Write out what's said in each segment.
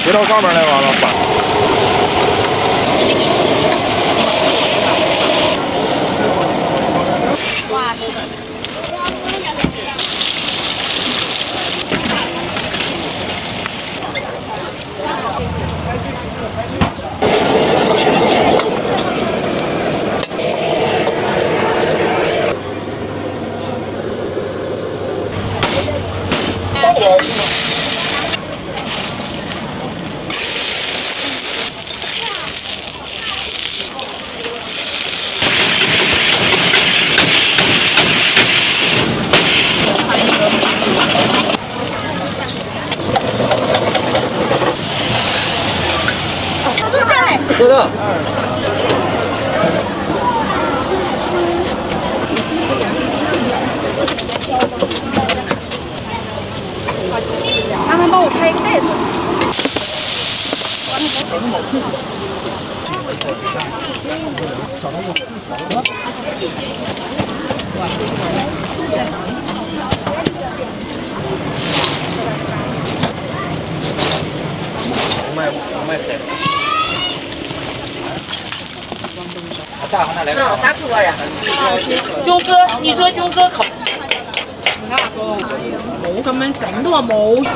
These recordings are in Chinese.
别到上面来完了吧。知道。麻烦帮我开一个袋子。我卖菜。啥苦瓜呀？军哥，你说军哥烤。那个冇咁樣整都話冇。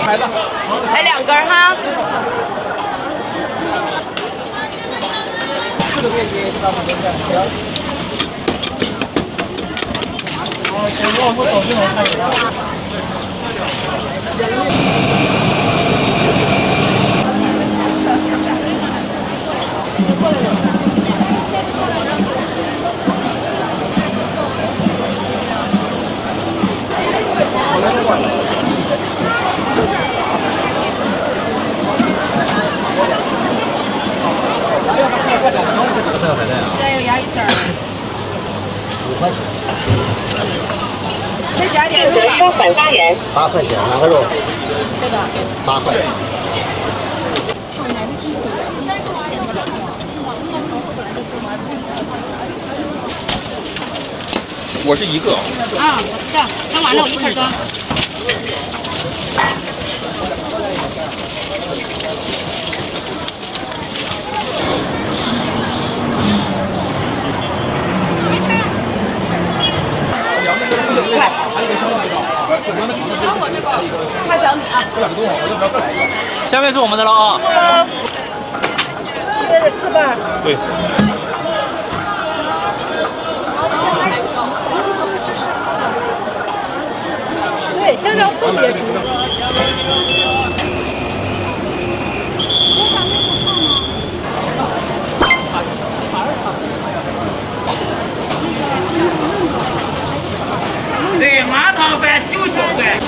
来2根哈。再有鸭鱼丝儿。5块钱。再加点幸德烧粉花园。8块钱，哪个肉？这个。8块。我是一个。啊，这样，装完了我一块装。9块。快小米啊！下面是我们的了啊。切的4瓣。对。对，香料特别足。对，麻汤饭9小块。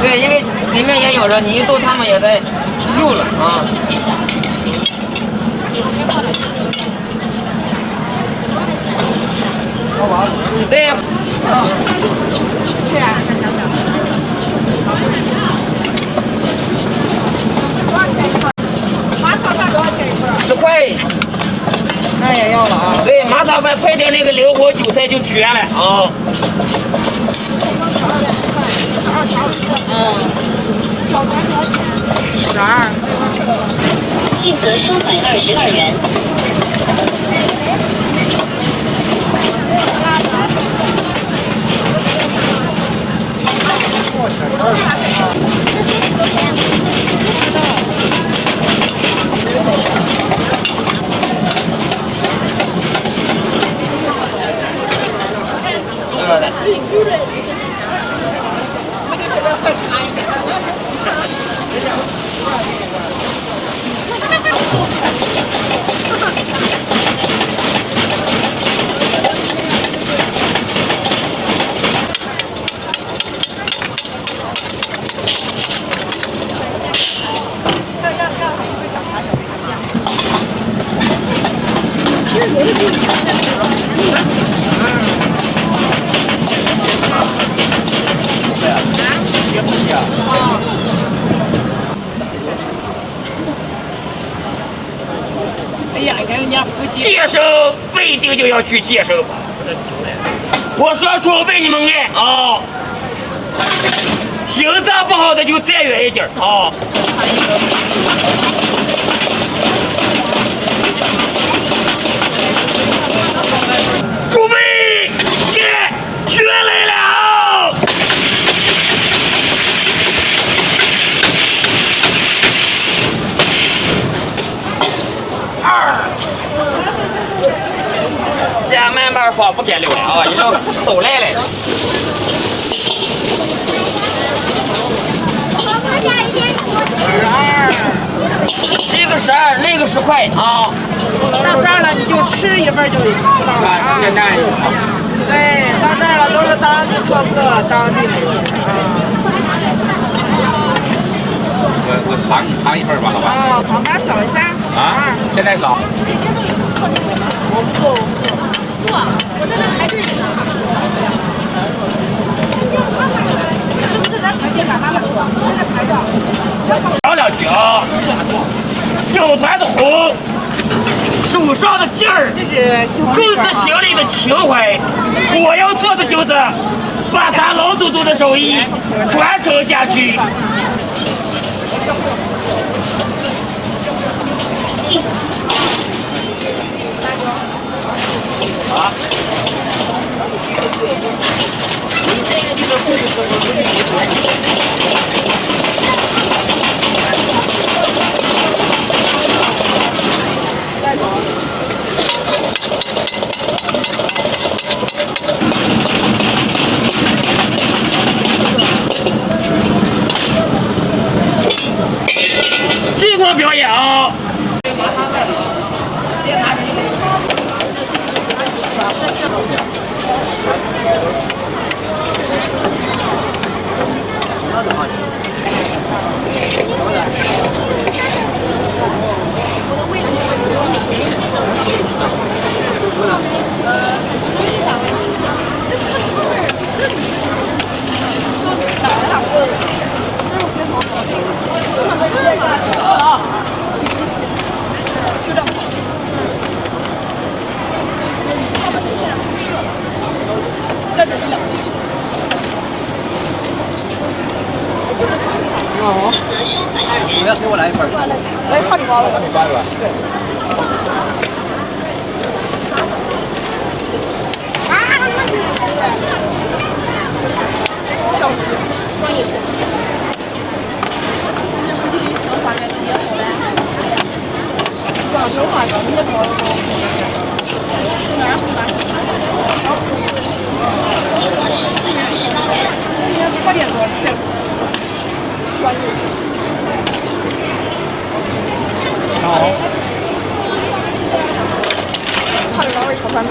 对，因为里面也有着，你一做他们也在用了啊。对。对啊。多少钱一块？麻汤饭多少钱一块？10块。那也要了啊。对，麻汤饭配点那个灵活韭菜就绝了啊。炒饭多少钱？12。幸德烧粉22元。个就要去接手。我说准备你们爱啊，心脏不好的就再远一点啊。准备，决来了！先慢慢放，不别溜了啊！你让都来了。这个12，那个10块啊。到这儿了你就吃一份就知道了啊。现在对，到这儿了都是当地特色，当地美食啊。我尝一份吧，好吧？啊，旁边扫一下。啊，现在扫。我不做，我不做。我这个还是讲两句啊，小团子红，手上的劲儿，这是西红柿更是心里的情怀。我要做的就是把咱老祖宗的手艺传承下去。这个表演啊！不要给我来一份。来哈密瓜了。哈密瓜是吧？小吃，专业吃。手法高，你的高。快点多少钱？专业性。好。哈密瓜味炒酸菜。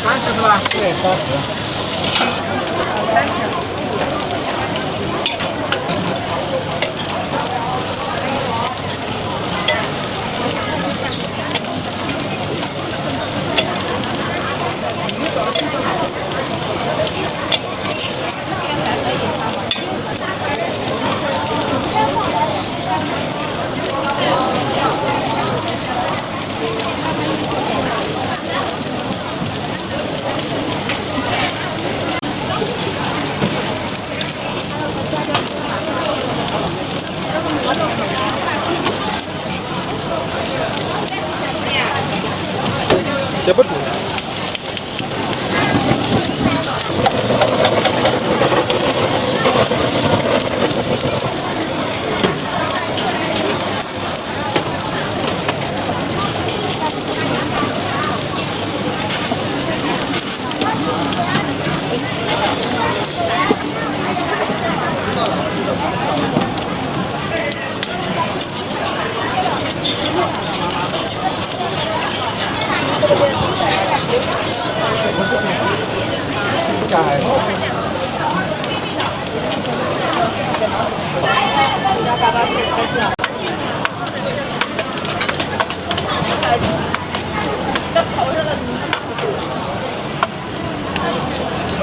30是吧？对，30。接不住。我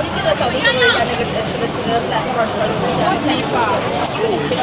就记得小的时候人家那个吃的三块儿，一个就吃了。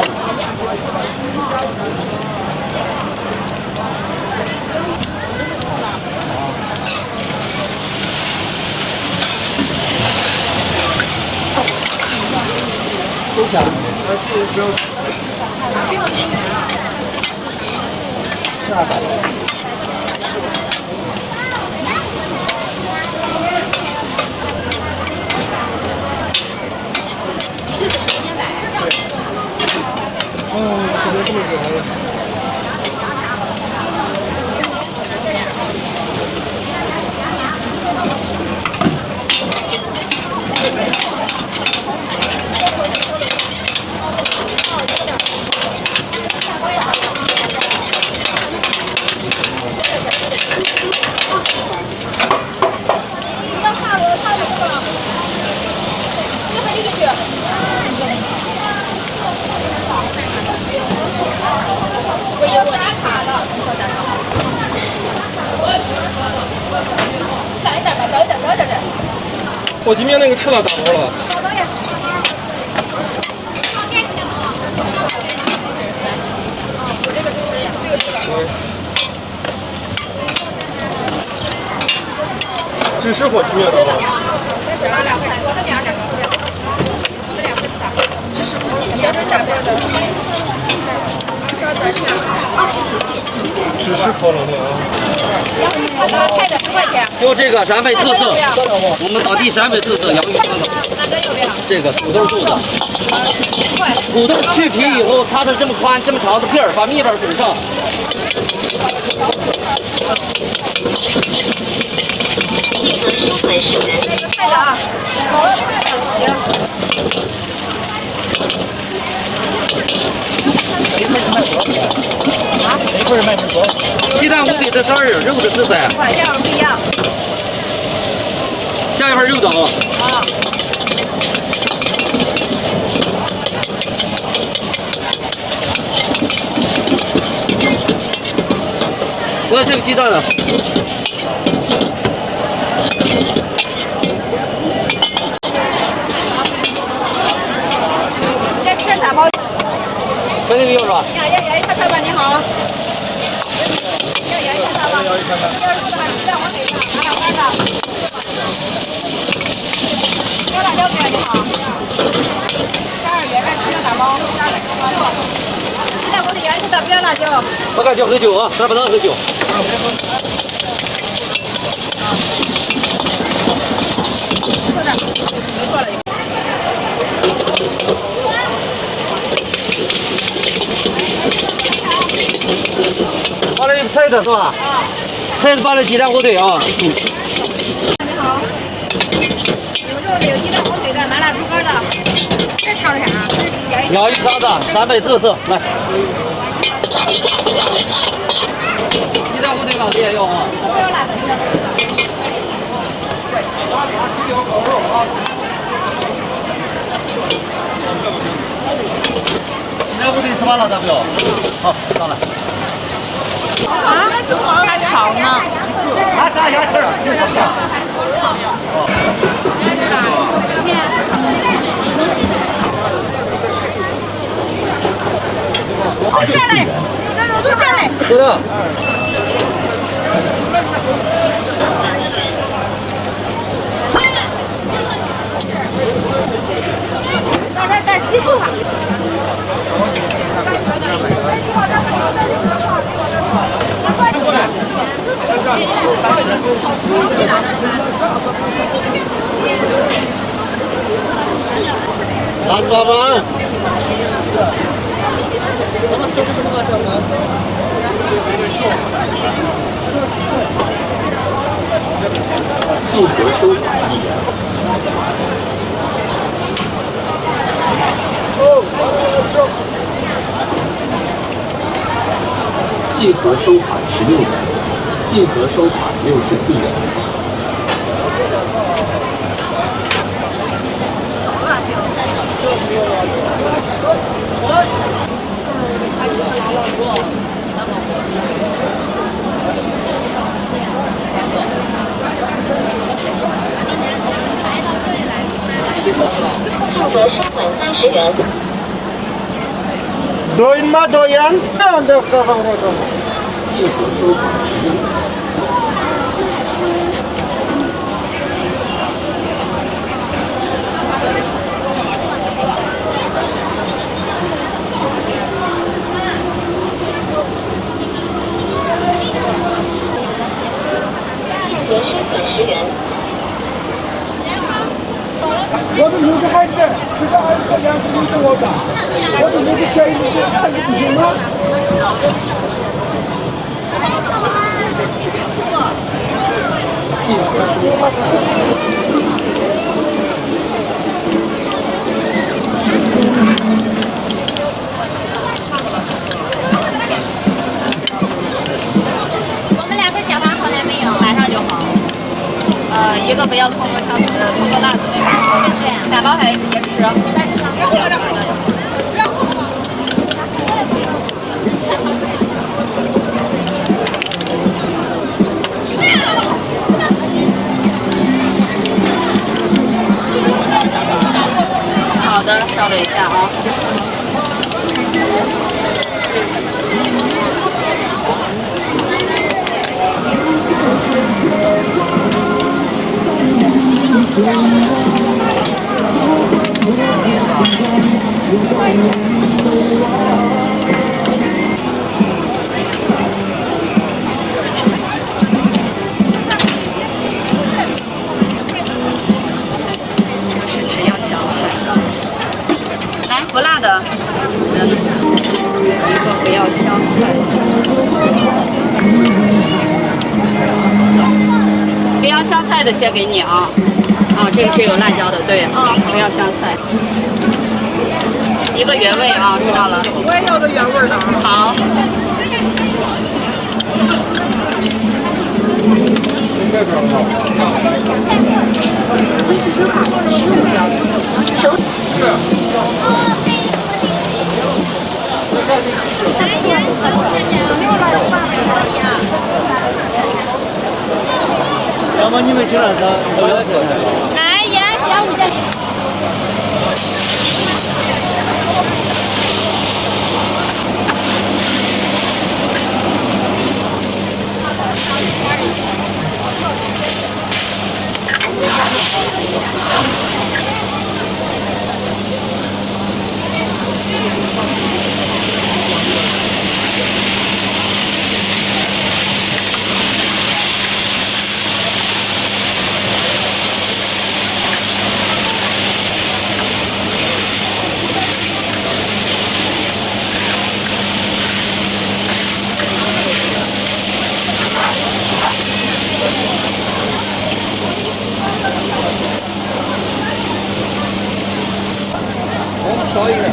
我今天那个吃了打包了。只吃火鸡面的。只吃烤冷面啊。就这个陕北特色，我们当地陕北特色洋芋汤头。这个土豆做的，土豆去皮以后擦成这么宽、这么长的片儿，把面粉裹上。收款10元。快点啊！鸡蛋锅底的12仁，肉的13。这样不一样。下一份肉等。我要这个鸡蛋呢。这吃打包。跟那个要是吧？杨一看看吧，你好。杨一看看吧。要是的话，你再往里上，拿两块的。要辣椒面你好。32元，按吃打包。鸡蛋锅里杨一看不要辣椒。我感觉喝酒啊，咱不能喝酒。完了，菜的是吧？菜的拌了鸡蛋火腿啊。你好，有肉的，有鸡蛋火腿的，麻辣猪肝的。这炒的啥？洋芋汤的，陕北特色，来。鸡蛋火腿老爹要啊。都有辣的，鸡蛋火腿的。鸡蛋火腿吃完了，大表。好，上来。还炒呢。拿啥牙齿？24元。都这儿嘞。对的。再记住吧。拿抓板。计额收款1元。计额收款16元，计额收款64元。数额收款30元。Doyun mu doyan? Anda kafamda kaldı. 借款收款实用。也收款10元。我的牛的孩子，这个孩子2个牛的我打，我的牛的便宜你看你不行吗？我们2份小饭好了没有？马上就好。一个不要葱和香葱和辣子，对，打包还是直接吃？好的，稍等一下啊。这是只要香菜，来不辣的，一个不要香菜，不要香菜的先给你啊。哦，这个是有辣椒的，对，不要香菜。一个原味啊，知道了。我也要个原味的啊。好。微信收款15元。收。要么你们就让他不要错。哎呀，下午再。少一点，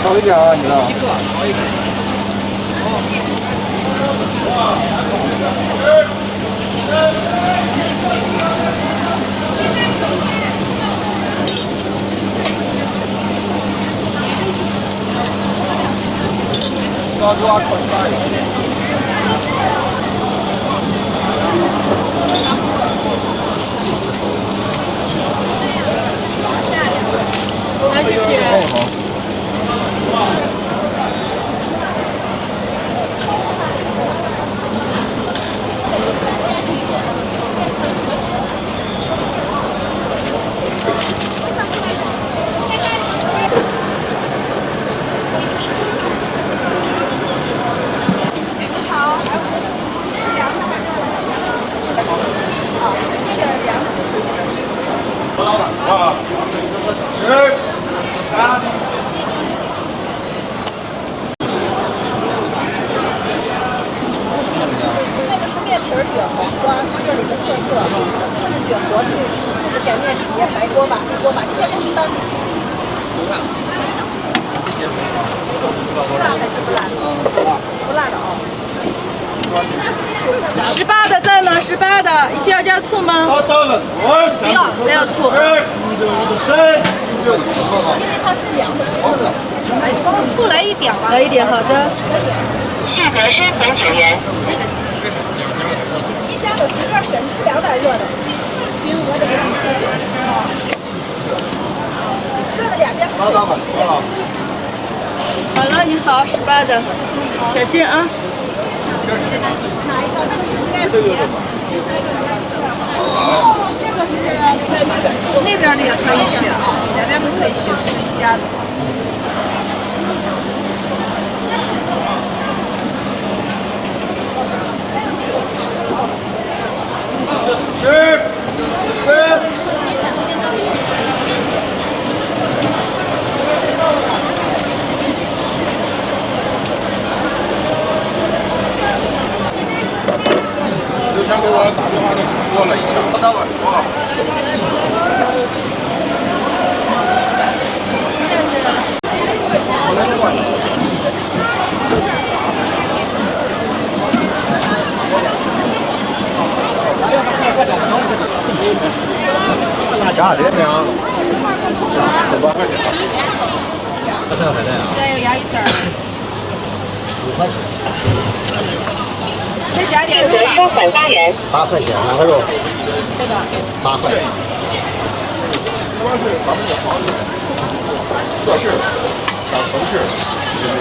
少一点啊，你知道？少一点。抓抓捆大一来，谢谢。那个是面皮儿卷黄瓜，是这里的特色。这个是卷活肚，这个擀面皮、白锅巴、黑锅巴，这些都是当地。吃辣还是不辣的？不辣的哦。18的在吗？18的需要加醋吗？不要，没有醋。因为它是凉的，熟的。帮我醋来一点吧。来一点，好的。旭泽深红9元。一家的随便选吃2袋热的。行，我这边。热的2边。好的，好。好了，你好，18的，小心啊。哪一个？那个是鸡蛋皮。这个是那边的也可以选啊，2边都可以选，是一家的。吃。刘强给我打电话说了一下。等会儿啊。加点没有？8块钱。再有鸭鱼丝儿。5块钱。再加点旭泽烧烤8元。8块钱，哪个肉？8块。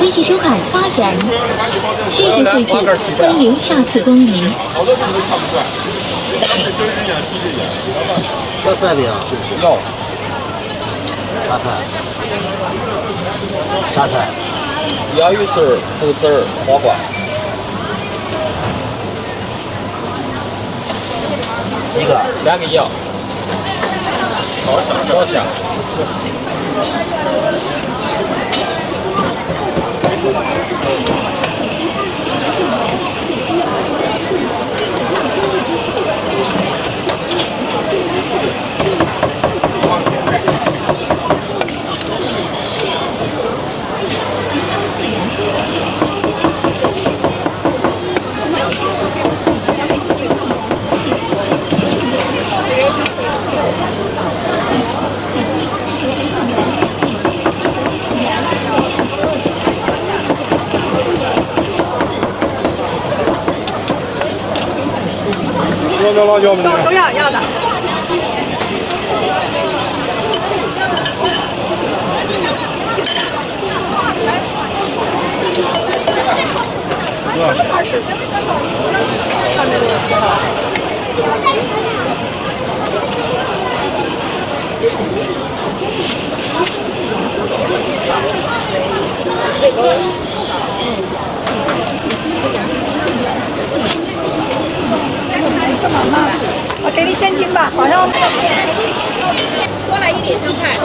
微信收看8元，谢谢惠顾，欢迎下次光临。要菜饼？要。啥菜？啥菜？鸭鱼丝儿、豆丝儿、黄瓜。一个。2个要。多少钱？要辣椒吗？都要的。我给你现金吧，好像多来一点蔬菜。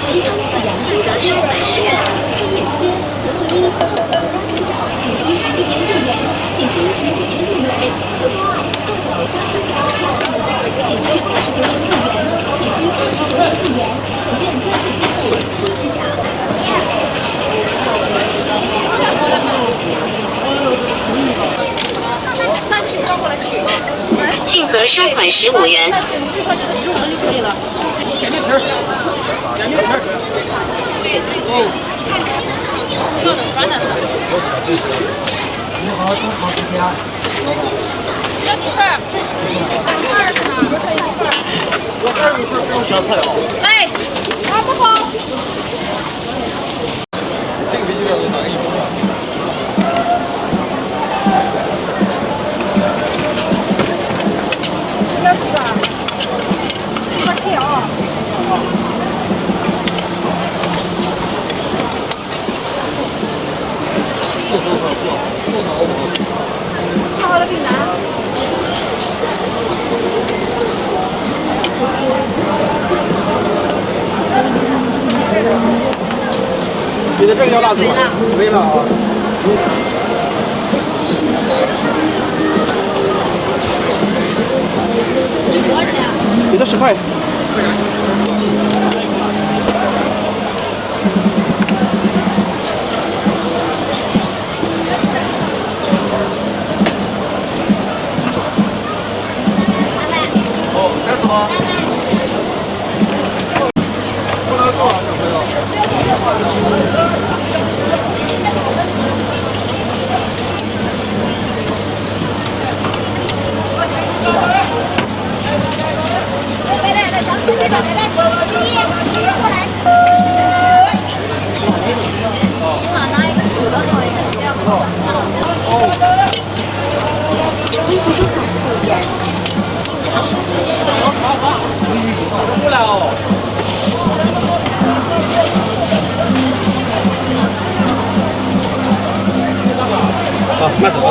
吉康紫阳修的1万元，春节期间合一泡脚加洗澡仅需19元9元，仅需19元9元。普通泡脚加洗澡加2次仅需29元9元，仅需29元9元。不见专柜宣布多指甲。迅和收款15元。15的就可以了。点名词，点名词。热的传的。你好，多长时间？要几份？20吗？我21份不用香菜啊。来，好不好？这个必须要拿给你封上。好的饼干。你的这个要辣子吗？没了啊。多少钱？给他10块。哦，开始吗？不能坐，小朋友。不了哦。好，慢走啊。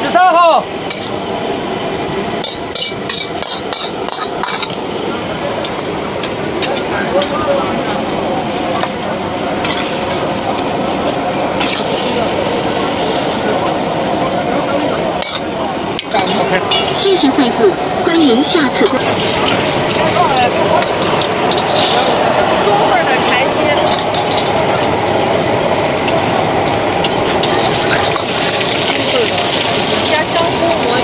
13号。谢谢惠顾，欢迎下次光。中份的柴鸡。加香菇魔芋。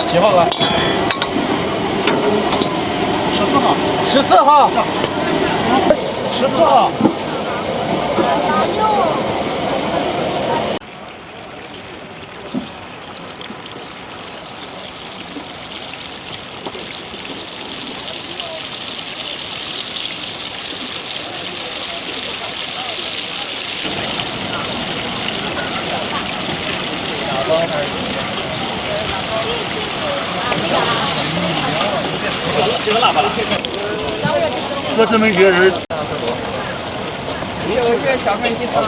几号哥？14号。14号。14号。这个喇叭了。做这么一个人。有一个小分鸡汤。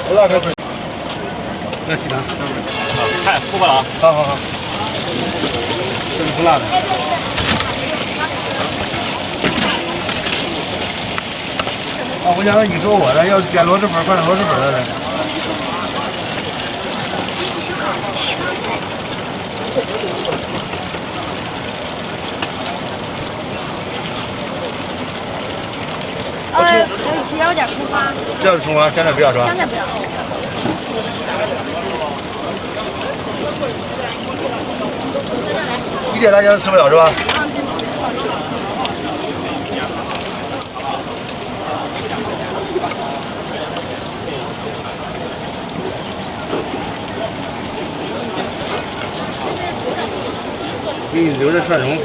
多大开水？来鸡汤。菜付过了啊。好好好。这个不辣的。啊，我想你说我的，要是点螺蛳粉，换成螺蛳粉的来。只要点葱花。只要是葱花，香菜不要是吧？香菜不要。一点辣椒吃不了是吧？给你留着蒜蓉，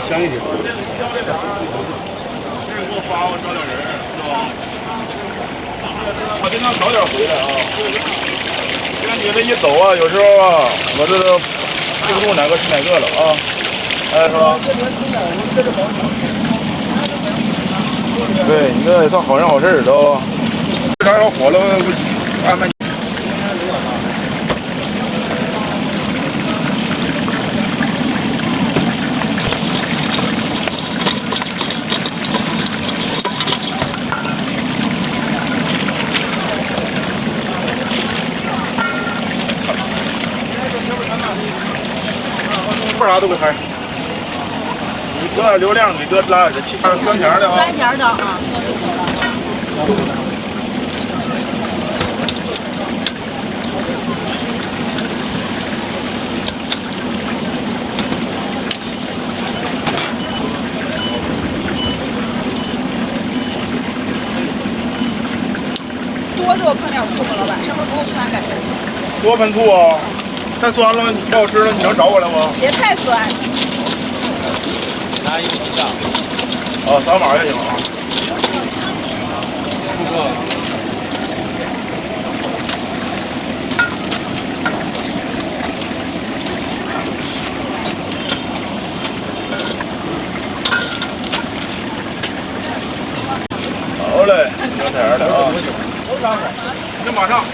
香一点。我经常早点回来啊。跟你这一走啊，有时候啊，我这都记不住哪个是哪个了啊。哎，是吧？对，你这也算好人好事都。为啥要火了安排？啥都给开，你搁点流量，你搁拉点气，还有酸甜的啊。酸甜的啊。多肉喷点醋吗，老板？上面不够酸感觉。多喷醋啊！太酸了，你不好吃了，你能找我来不？别太酸。拿一个鸡架。啊，3码也行啊。不够。好嘞，酸甜的啊。你马上。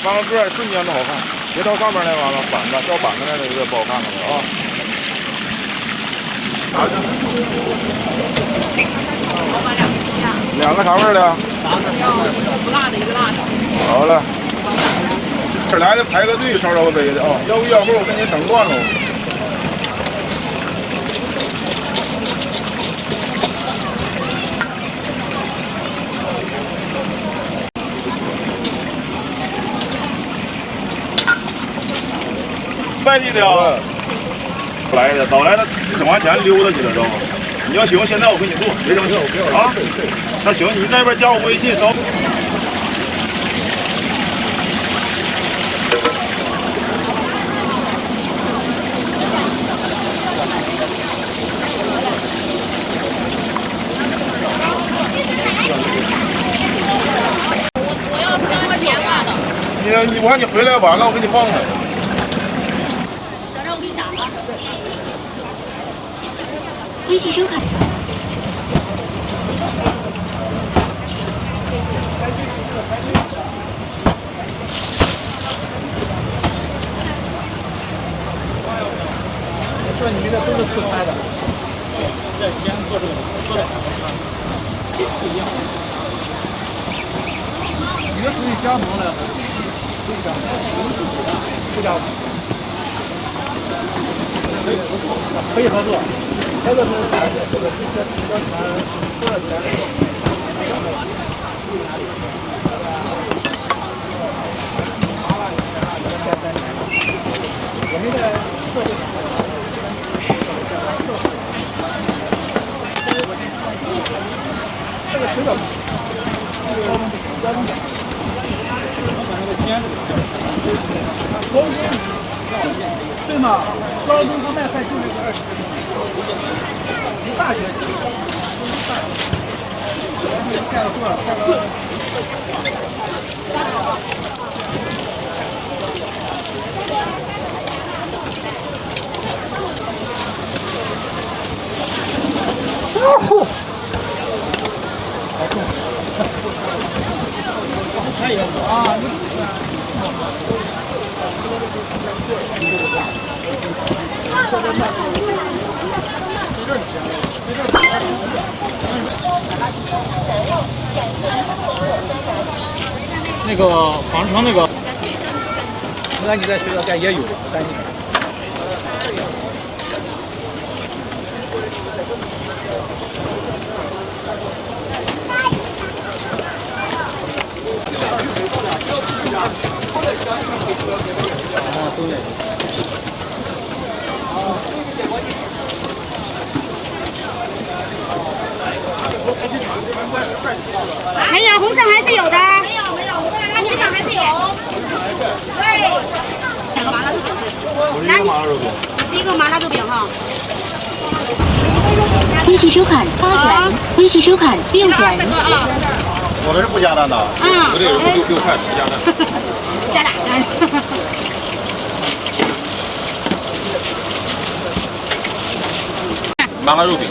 翻个个瞬间都好看，别到上面来完了板子掉板子那个不好看了啊。2个啥味的？要一个不辣的，一个辣的。好嘞。这来的排个队，稍微的啊，要不我给你整断了。外地的啊，来的，早来的整完钱溜达去了，知道吗？你要行，现在我给你做，别生气啊。那行，你那边加我微信，稍。我要3块钱吧的。我看你回来晚了，我给你放了。微信收款。这你的都是自拍的。在西安做这个做的不一样。你的属于加盟的，不加盟。可以合作。这个是这个比较难，多少钱？我们的设备。这个水饺高中点。高中对吗？高中他卖菜就那个20，大学盖了多少？盖了。那个房城那个，那你在学校干也有，山西。没有，红绳还是有的。没有，红绳还是有。对。两个麻辣豆饼。我是一个麻辣肉饼。一个麻辣豆饼哈。微信收款8元，微信收款6元。我这是不加蛋的。嗯。我这也是6块不加蛋。加俩蛋。麻辣肉饼。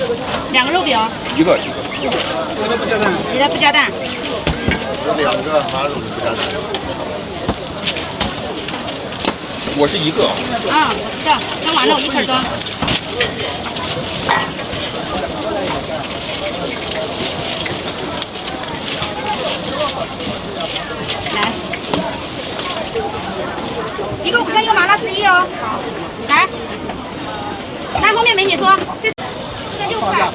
两个肉饼。一个。我的不加蛋。你的不加蛋。这2个麻辣肉饼不加蛋。我是一个。嗯，我知道，装完了我一块装。来，一个5块，一个麻辣11哦。来，那后面美女说，这6块。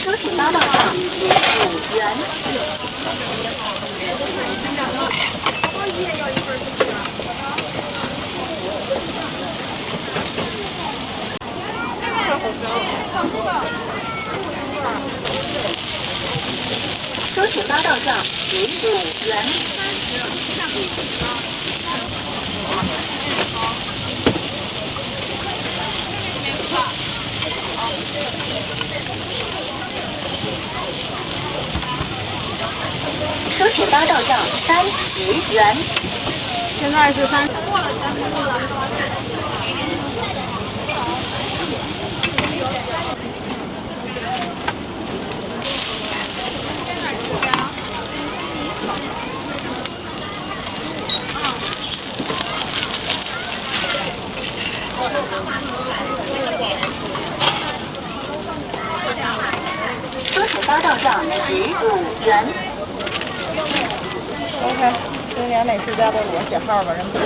收取8道上15元。收取8道上15元。收取8道上30元。现在是30。收取8道上15元。OK，经典美食家都给我写号吧，人不。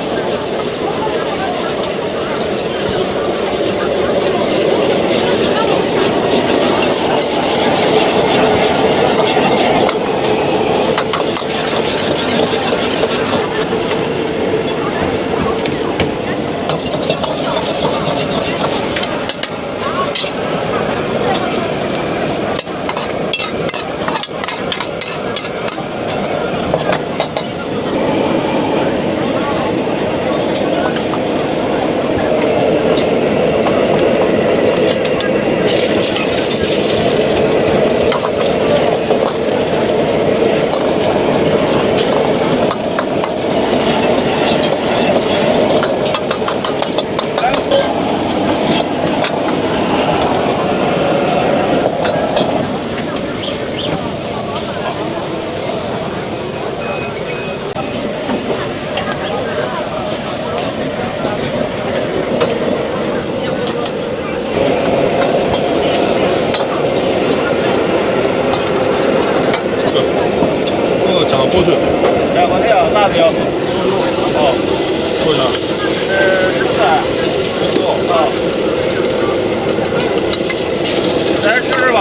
过去。2块钱，辣的要。哦，多少？14。15。啊。咱吃吃吧。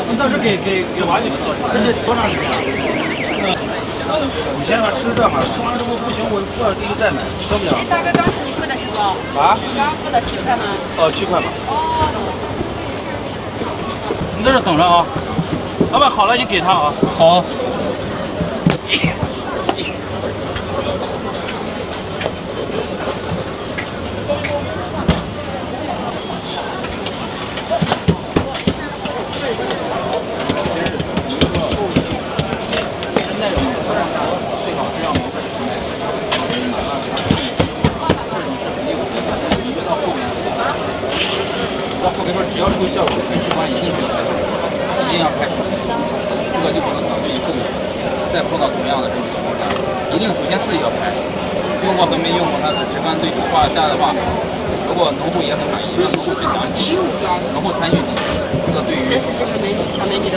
你到时候给娃你们做，这是多长时间？以前还吃这嘛，吃完之后不行，我过2天再买，受不了。大哥，刚是你付的是不？啊？刚付的7块吗？哦，7块吧。哦。你在这等着啊，老板好了你给他啊。好。到后边只要出效果，跟直观一定是要拍出来，一定要拍出来，这个就不能等着以后再碰到同样的这种情况下，一定首先自己要拍，用过和没用过它的直观对比画下的话，如果农户也很满意，让农户去讲解，农户参与进去，这个对于这是这个美女小美女的。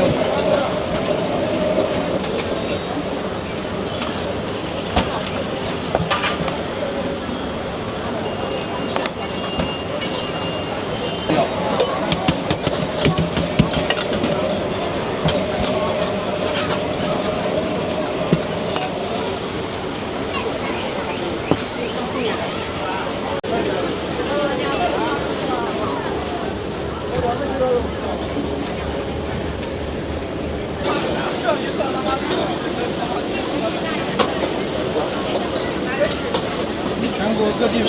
全国各地。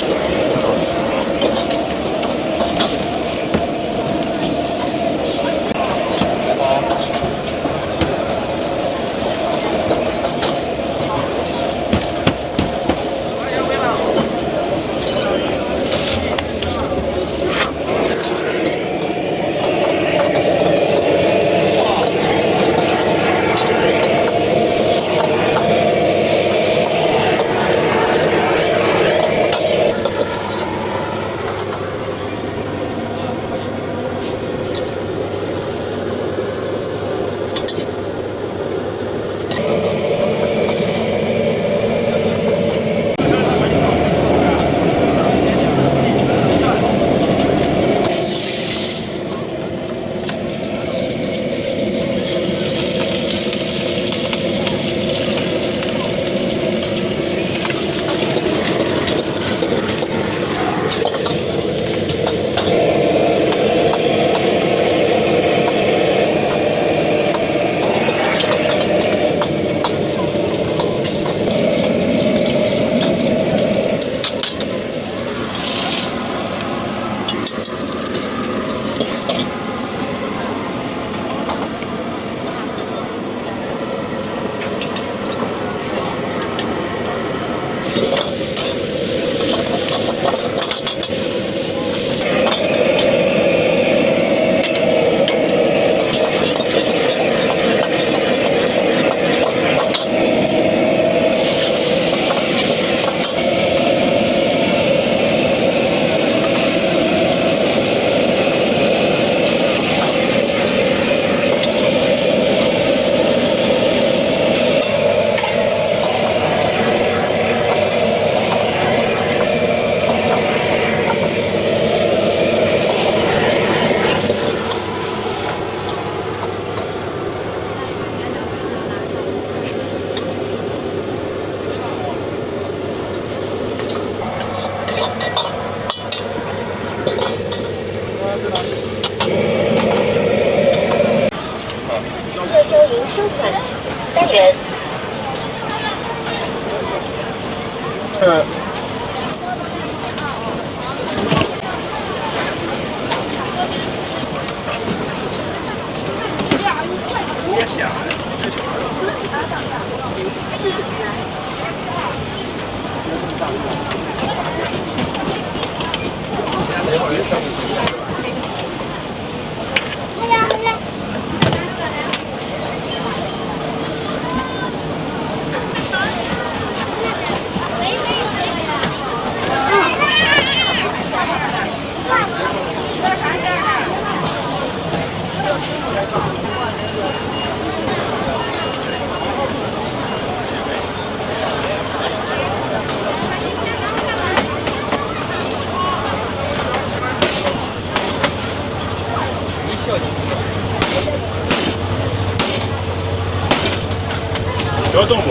需要等不？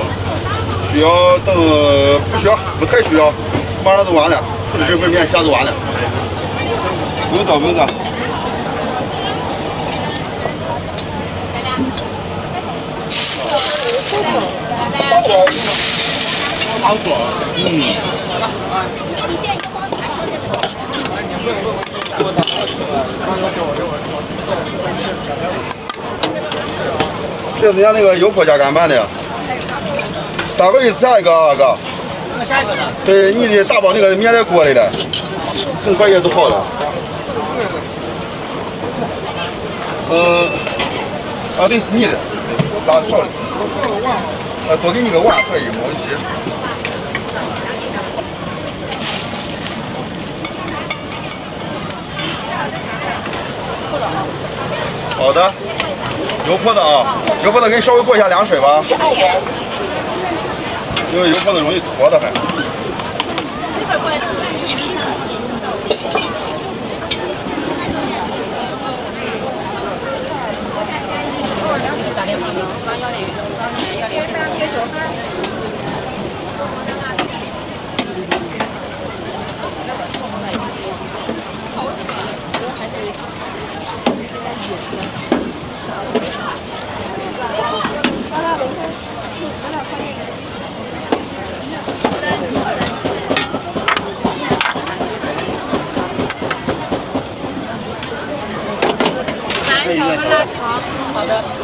需要等，不需要，不太需要，马上就完了，处理这份面，下就完了。不用找，不用找。好爽。这是人家那个油泼加干拌的，3个鱼下一个啊，哥。下一个的。对，你的打包那个面在锅里了，很快也就好了。对，是你的，拉的少的。多给你个碗可以，没问题。好的，油泼的啊，油泼的给你稍微过一下凉水吧，因为油泼的容易坨的很。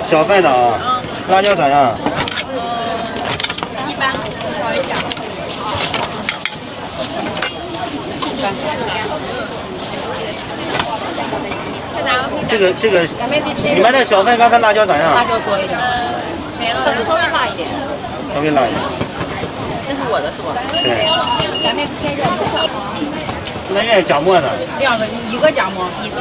小份的啊，辣椒咋样？一般，稍微加。这个，你们的小份刚才辣椒咋样？辣椒多一点，但是稍微辣一点。稍微辣一点。这是我的是吧？对。咱们偏热。那愿意夹馍呢2个，一个夹馍，一个。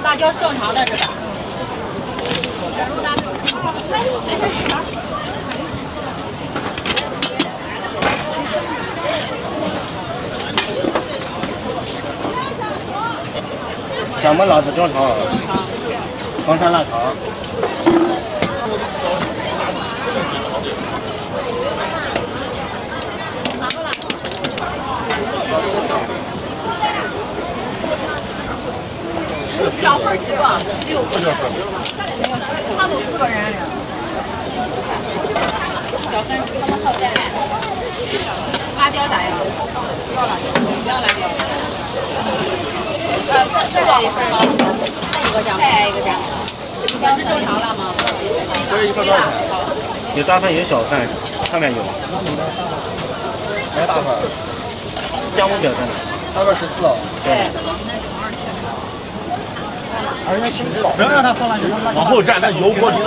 辣椒正常的是吧？夹馍辣子正常，黄山辣肠。小份几个？6个。他都4个人了。小分他们好带来。辣椒咋样？不要辣椒，不要辣椒。再来一份吗？再一个加吗？再一个加。这是正常辣吗？这是1份多少钱？有大份有小份，上面有。大份。姜母表在哪？大份14哦。对。不要让它放辣椒，往后站，那油锅里。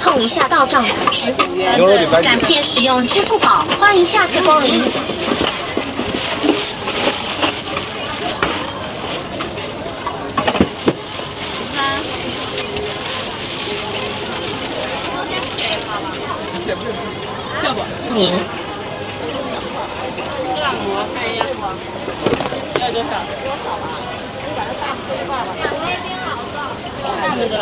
碰一下到账50元，感谢使用支付宝，欢迎下次光临。您辣馍看一下，要多少？看这个了。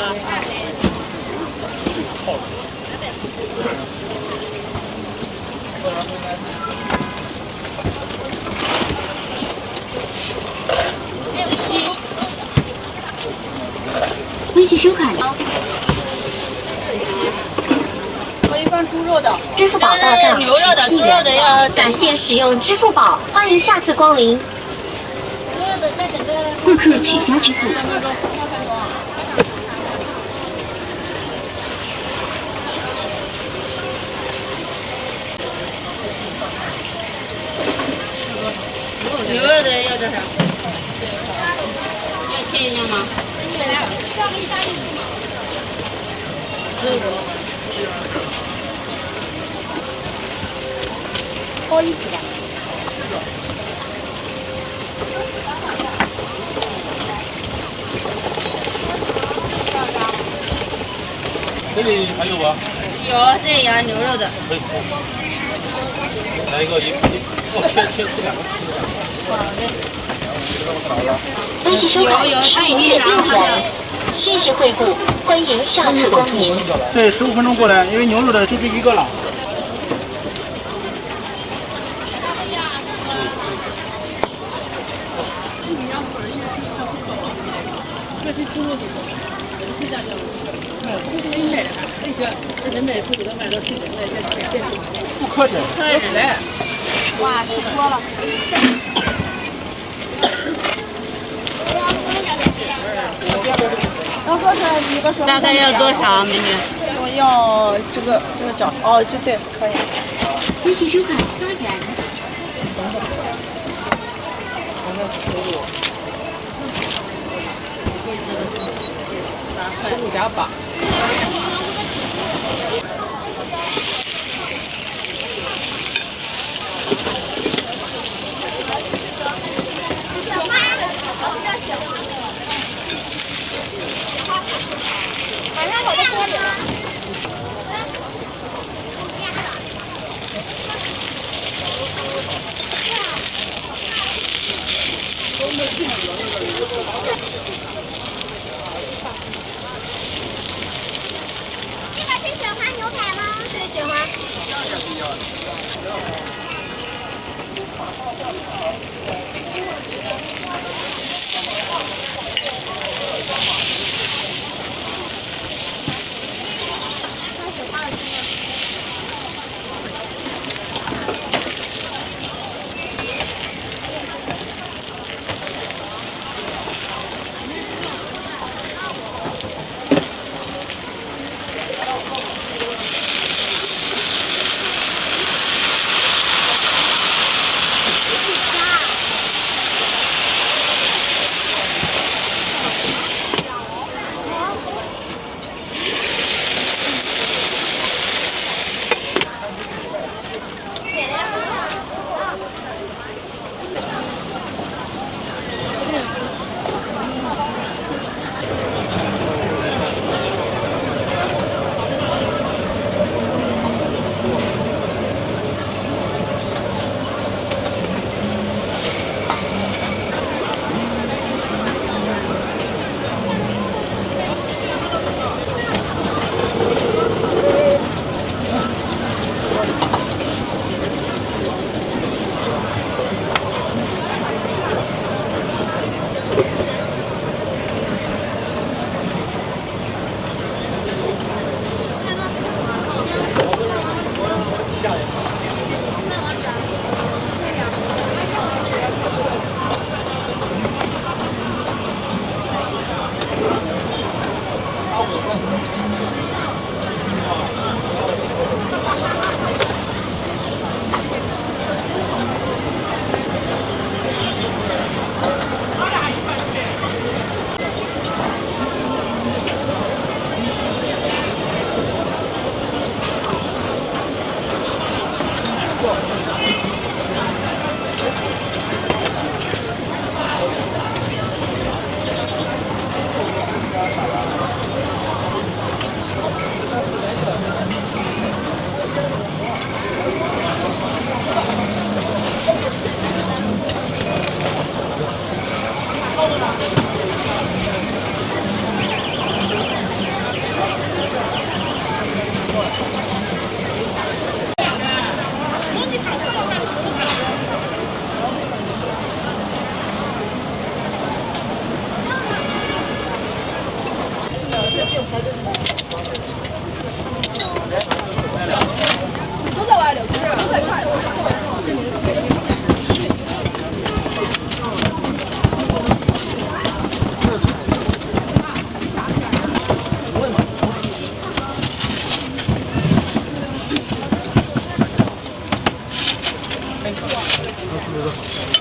微信收款。一份猪肉的，支付宝到账17元，感谢使用支付宝，欢迎下次光临。顾客取消支付。这是。要切一样吗？要给你加进去吗？包一起吧。这里还有吗？有，这也牛肉的。可以。来一个切这两个。微信收看15月6号，谢谢惠顾，欢迎下次光临。对，15分钟过来，因为牛肉的就这一个了。不客气。哇，吃多了。要说是一个手。大概要多少，美女？我要这个角，哦，就对，可以。微信收看发展。15+8。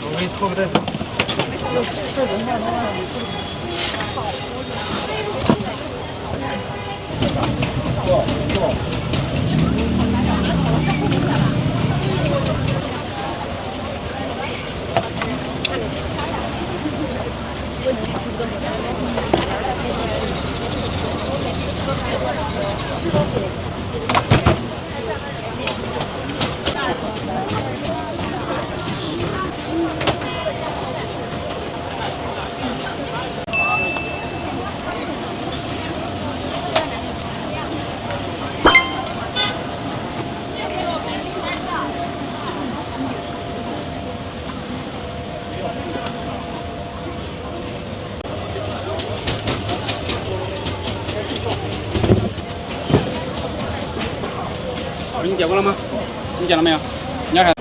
我给你拖个袋子。你点过了吗？你点了没有？你要啥？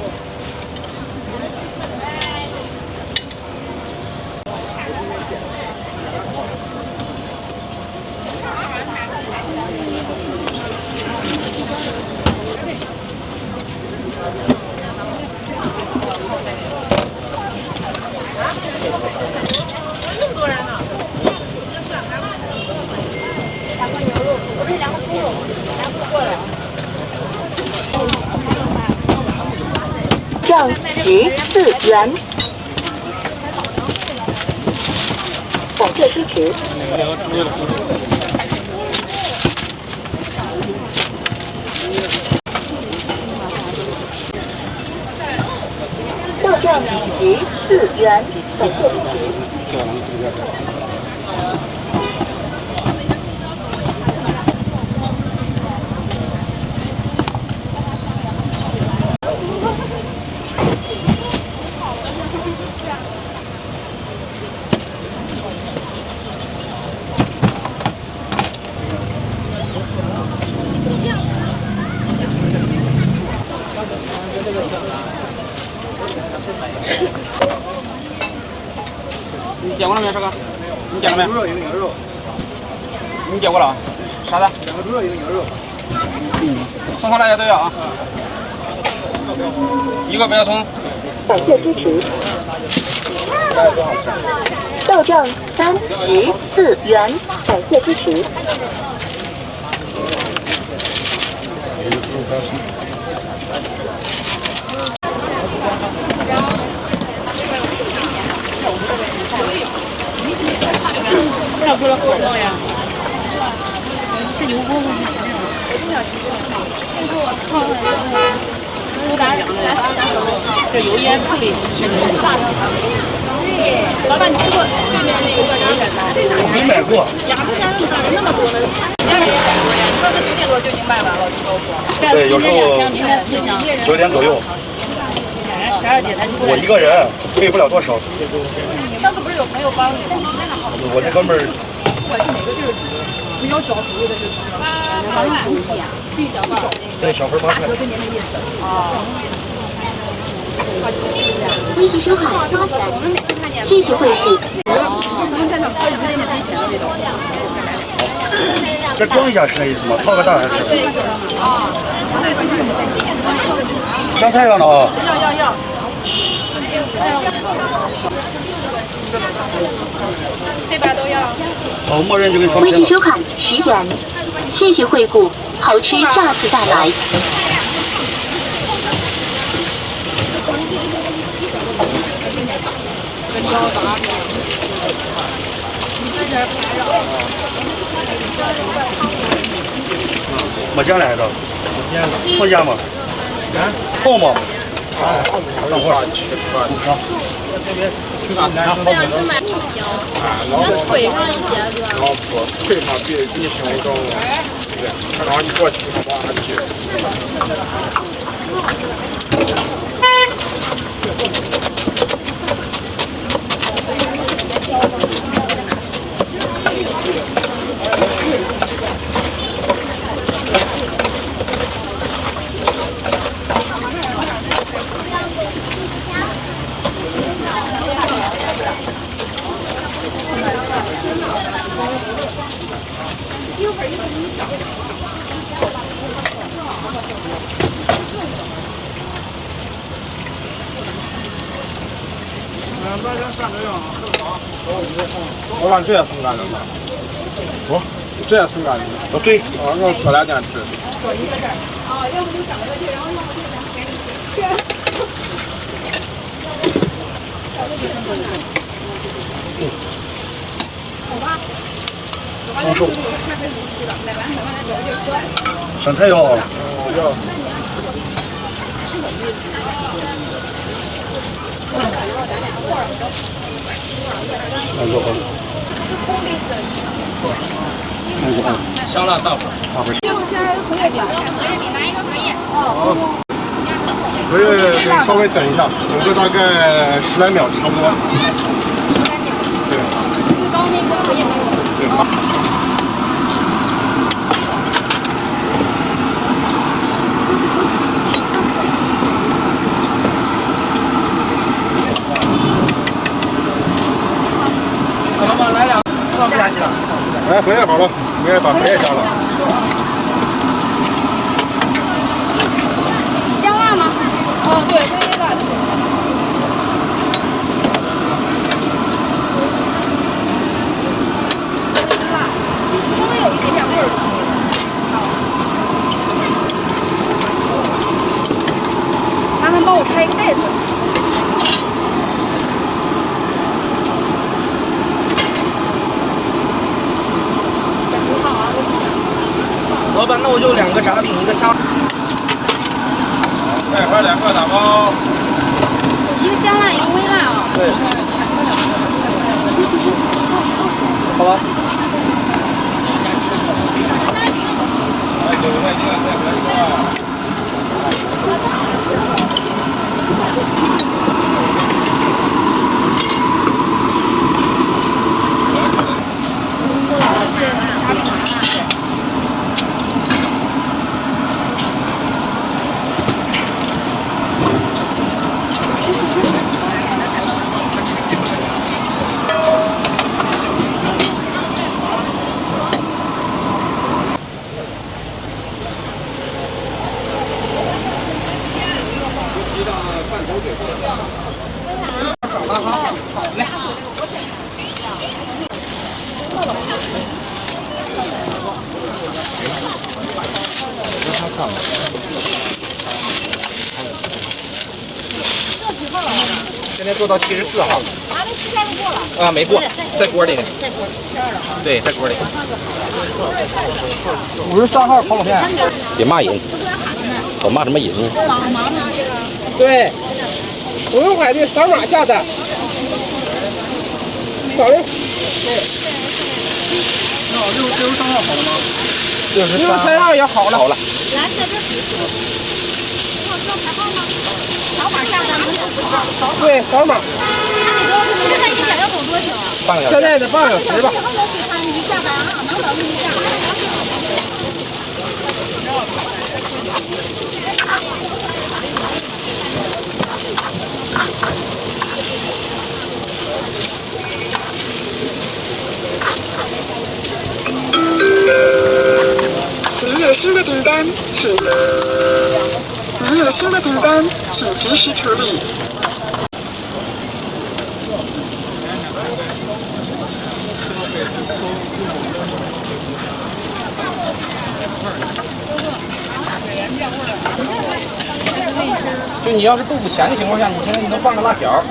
账14元，感谢支持。到账14元，感谢支持。你点过了没有，帅哥？你点了没有？牛肉一个牛肉，你点过了啊？啥的？两个猪肉一个牛肉。葱花辣椒都要啊。一个不要葱。感谢支持。到账34元，感谢支持。这不是火锅呀？是油锅吗？这油烟处理。老板，你吃过对面那个羊眼吗？我没买过。鸭子家怎么那么多呢？2点也买过呀，上次9点多就已经卖完了，吃豆腐。对，有时候2箱，明天4箱。9点左右。 12点才出来。我一个人备不了多少。上次不是有朋友帮你吗？我这哥们儿。不要找熟的就行了。对，小份8块。微信收款发财，谢谢惠顾。这装一下是那意思吗？套个蛋还是？香菜要呢啊？要。这边都要。哦，默认就给你双拼了。微信收款10元，谢谢惠顾，好吃下次再来。没酱来的，放酱吗？啊？放吗？等会儿。好。老腿上一节子。老婆腿上比胸高，他让你过去，他往上去。老板这也送干的吗？不，这也送干的。哦，对，我过2天吃。做一个这儿。啊，要不就整个去，然后要么就咱给你去。走吧。丰收。酸菜要。要。香辣大粉。可以稍微等一下，等个大概10来秒，差不多。对。对。老板来2个，放不下去了。哎，回来好了，你也把肥也加了。香辣吗？哦，对，微微辣就行了。微辣，稍微有一点点味儿。麻烦帮我开一个袋子。老板，那我就2个炸饼，1个香。菜盒2个打包。一个香辣，一个微辣啊。对。好了。9块钱菜盒1个。现在做到74号。啊，没过，在锅里呢。对，在锅里。53号烤冷面。别骂人，我骂什么人呢？对，5块的扫码下单。扫六。63号好了吗？63号也好了。好了。来，在这儿。扫码下单。对，扫码。现在你想要等多久啊？半个小时。现在得半个小时吧。你下单啊，能等就下单。您有新的订单，请及时处理。就你要是不补钱的情况下，你现在能放个辣条，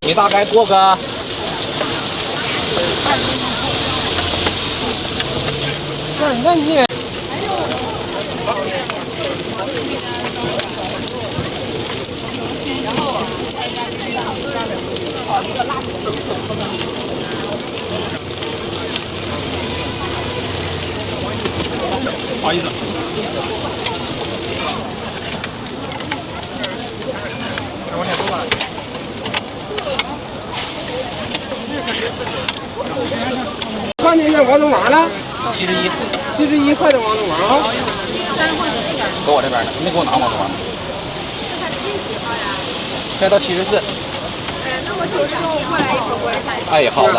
你大概过个。那你也。不好意思。往前走吧。看见那王中王了71块的王中王啊。搁我这边呢，没给我拿王中王。现在到74。那我90过来一会儿过来看。哎，好的。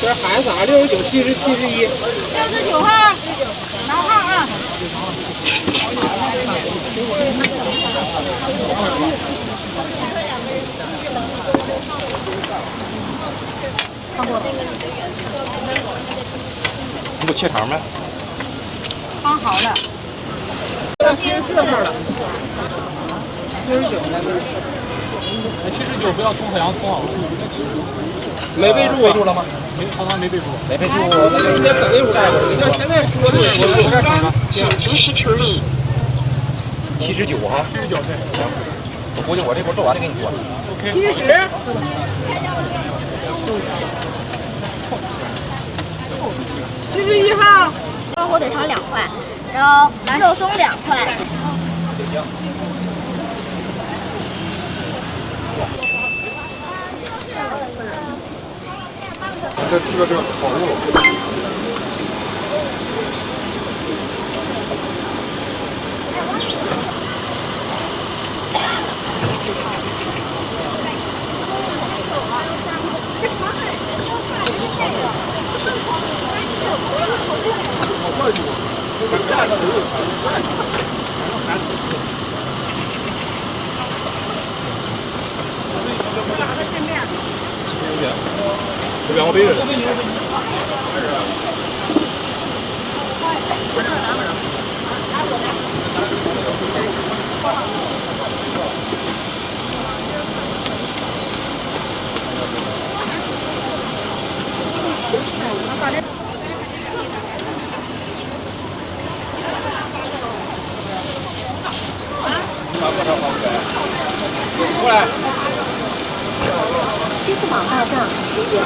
这喊啥？69、70、71。69号，拿号啊。你不切肠没？放好了。 74号了，69来着。79不要葱好像葱好了。没备注了吗？没，好像没备注。没备注，那就应该等一会儿。你看现在说的，我这看看。请及时处理。 79哈。79对。我估计我这波做完就给你做。 70。71号。火腿肠2块，然后肉松2块。 再吃个这个烤肉。这两个杯子。过来。支付宝到账10元。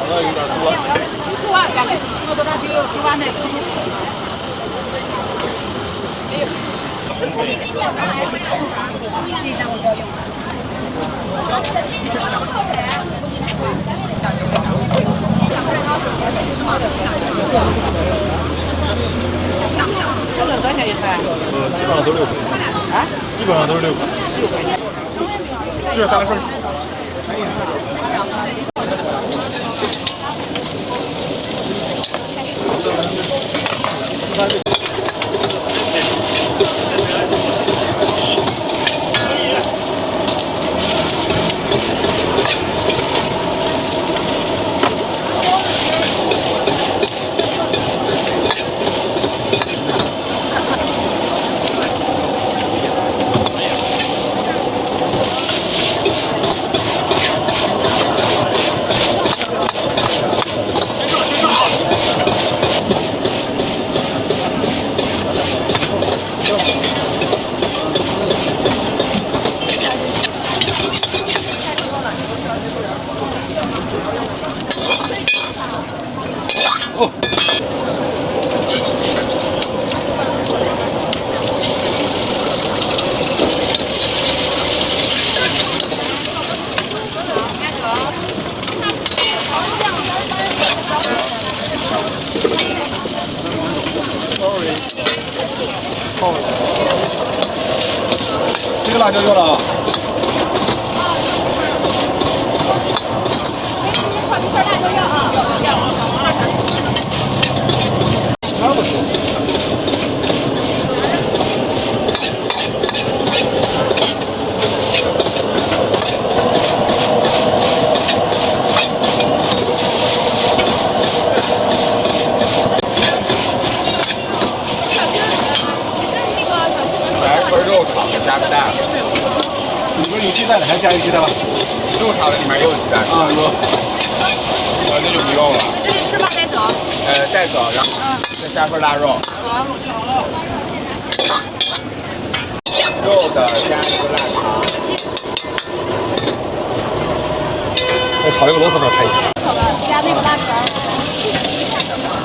那有点多。基本上都6块。啊？基本上都是6块。是3个份。 这个辣椒要了啊！加个蛋。里面有鸡蛋的，还加一个鸡蛋吧？肉炒的里面也有鸡蛋。啊，有。那就不用了。这里吃吧，带走。带走，然后再加份腊肉。好。肉的加一个辣肠。炒这个螺蛳粉可以。加那个辣条。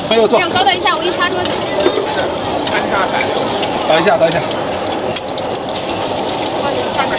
没有错。稍等一下，我给你擦桌子。等一下，等一下。下边。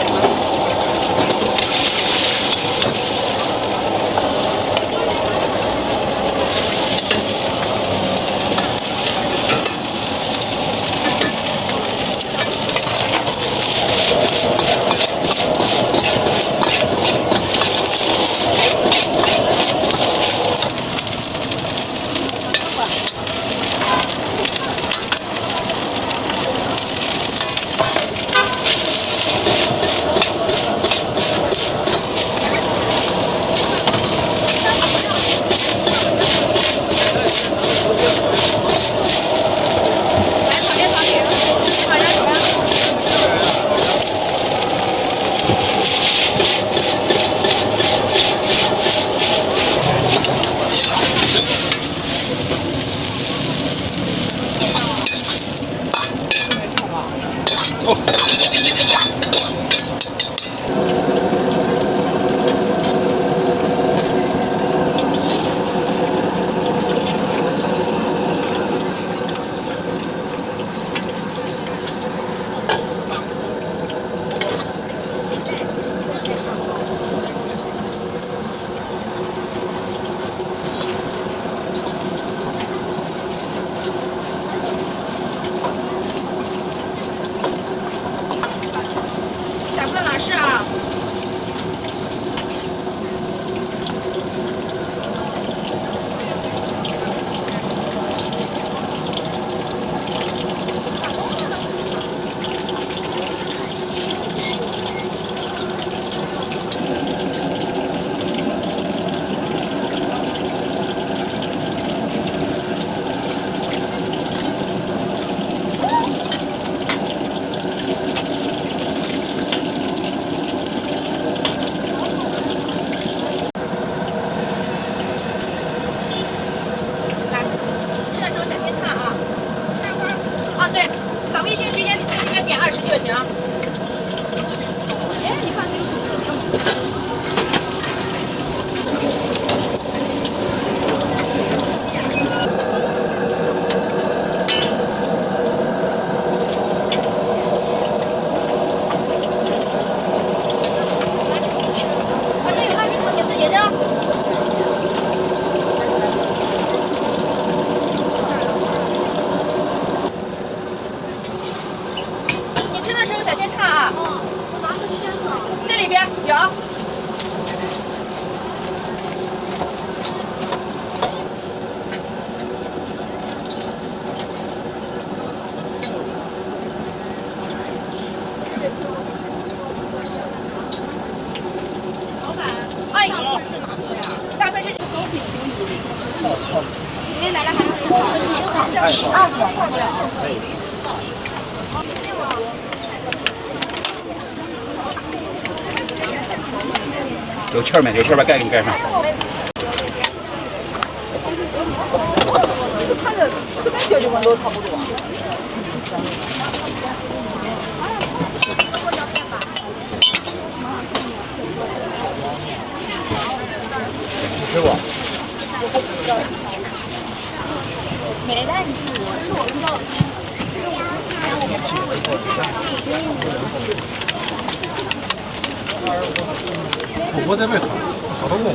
有气儿没？有气儿把盖给你盖上。看着这跟9.9温度差不多。师傅。没带你去，这是我们照片。火锅在外头，小动物。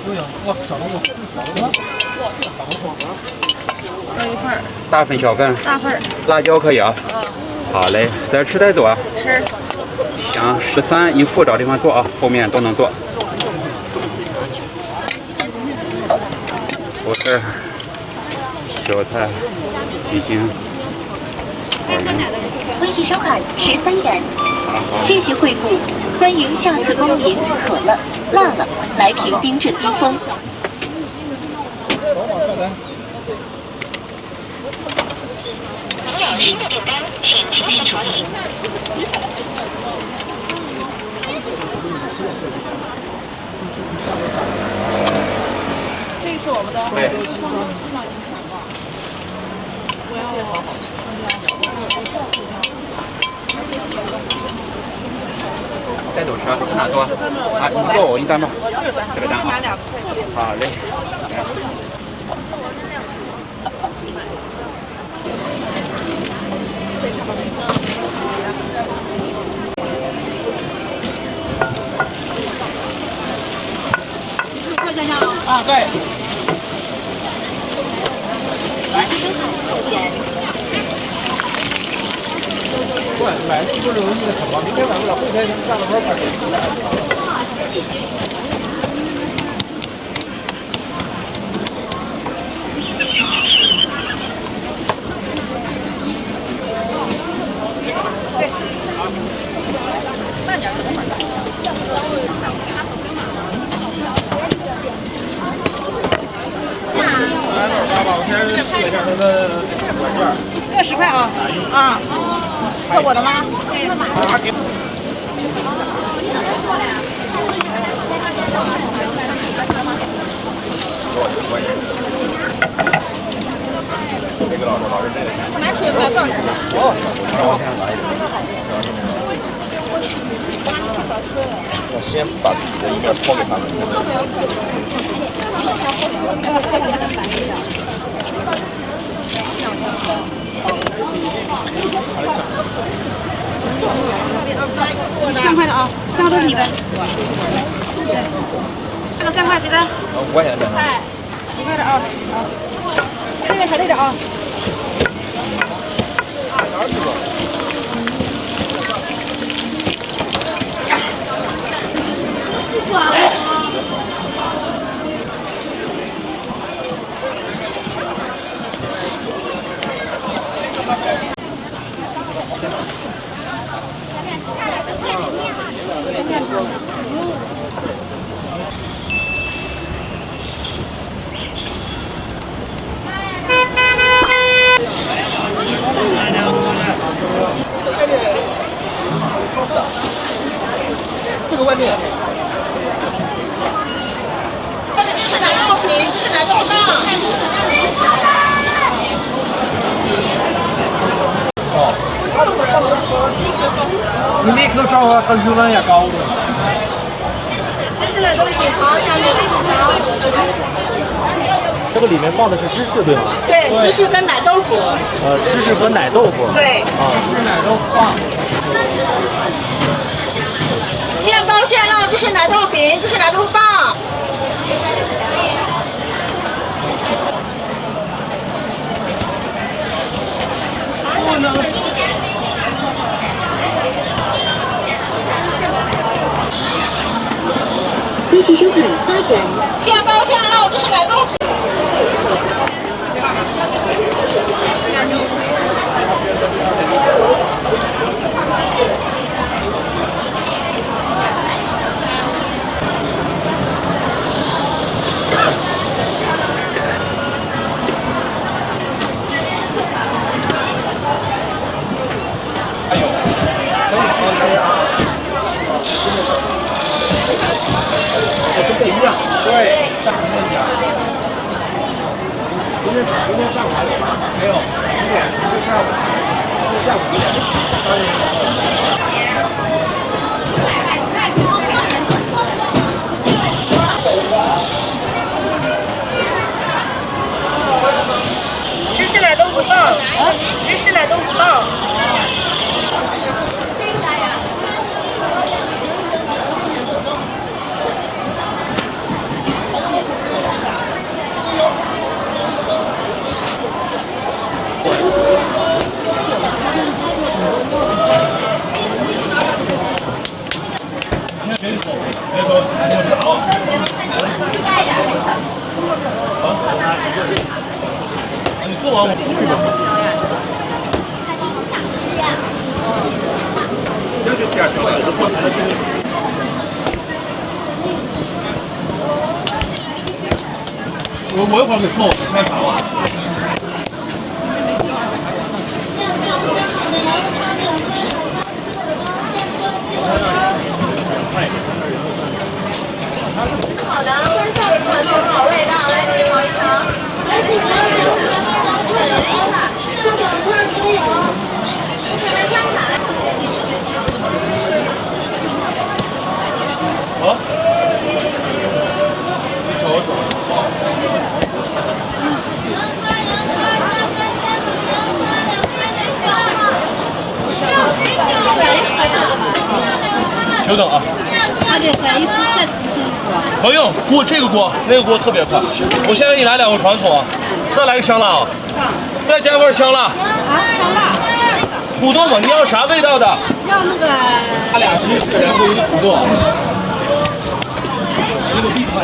对呀，哇，小动物，要一份儿。大份小份。大份儿。辣椒可以啊。好嘞，在吃带走啊。吃。行，13一副找地方坐啊，后面都能坐。我这韭菜已经。微信收款13元，谢谢惠顾，欢迎下次光临。渴了、辣了，来瓶冰镇冰峰。您新的订单，请及时处理。这个是我们的。对。这好好吃。带走吃，跟哪做？啊，你做我给你单吧。这个单好。好嘞。啊，对。来。对，买的不容易的很嘛，明天买不了，后天下了班买。慢点，等会儿。来200吧，我先试一下它的软件。这个10块啊。啊。这我的吗？对。这个老师这个钱。买水不要倒点。我先把自己的一面抛给他们。3块的啊，3个都是你的。这个3块谁的5块钱的。5块的啊。这个还对的啊。这个外面。这是奶豆饼，这是奶豆棒。哦。你那颗照和鱼丸也高的。芝士奶豆饼肠加牛肉饼肠。这个里面放的是芝士对吗？对，芝士跟奶豆腐。芝士和奶豆腐。对。啊，芝士奶豆腐棒。现包现烙，这是奶豆饼，这是奶豆棒。不能。微信收款8元。现包现烙，这是奶豆饼。跟北一样。对。明天上午还有吗？没有。几点？就下午。下午5点。3点。芝士奶豆腐棒，芝士奶豆腐棒。别走，别走，别走。你做完我去吧。就是点儿我都放在这里。我一会儿给送，你先查吧。好的，分上一款很好味道，来这里尝一尝。来，这个很原因的，上两串都有，这是来观察。不用锅，这个锅那个锅特别快。我先给你来2个传统，再来个香辣啊，再加份香辣。啊，香辣。土豆嘛，你要啥味道的？要那个。他俩其实然后一个土豆。一个地块。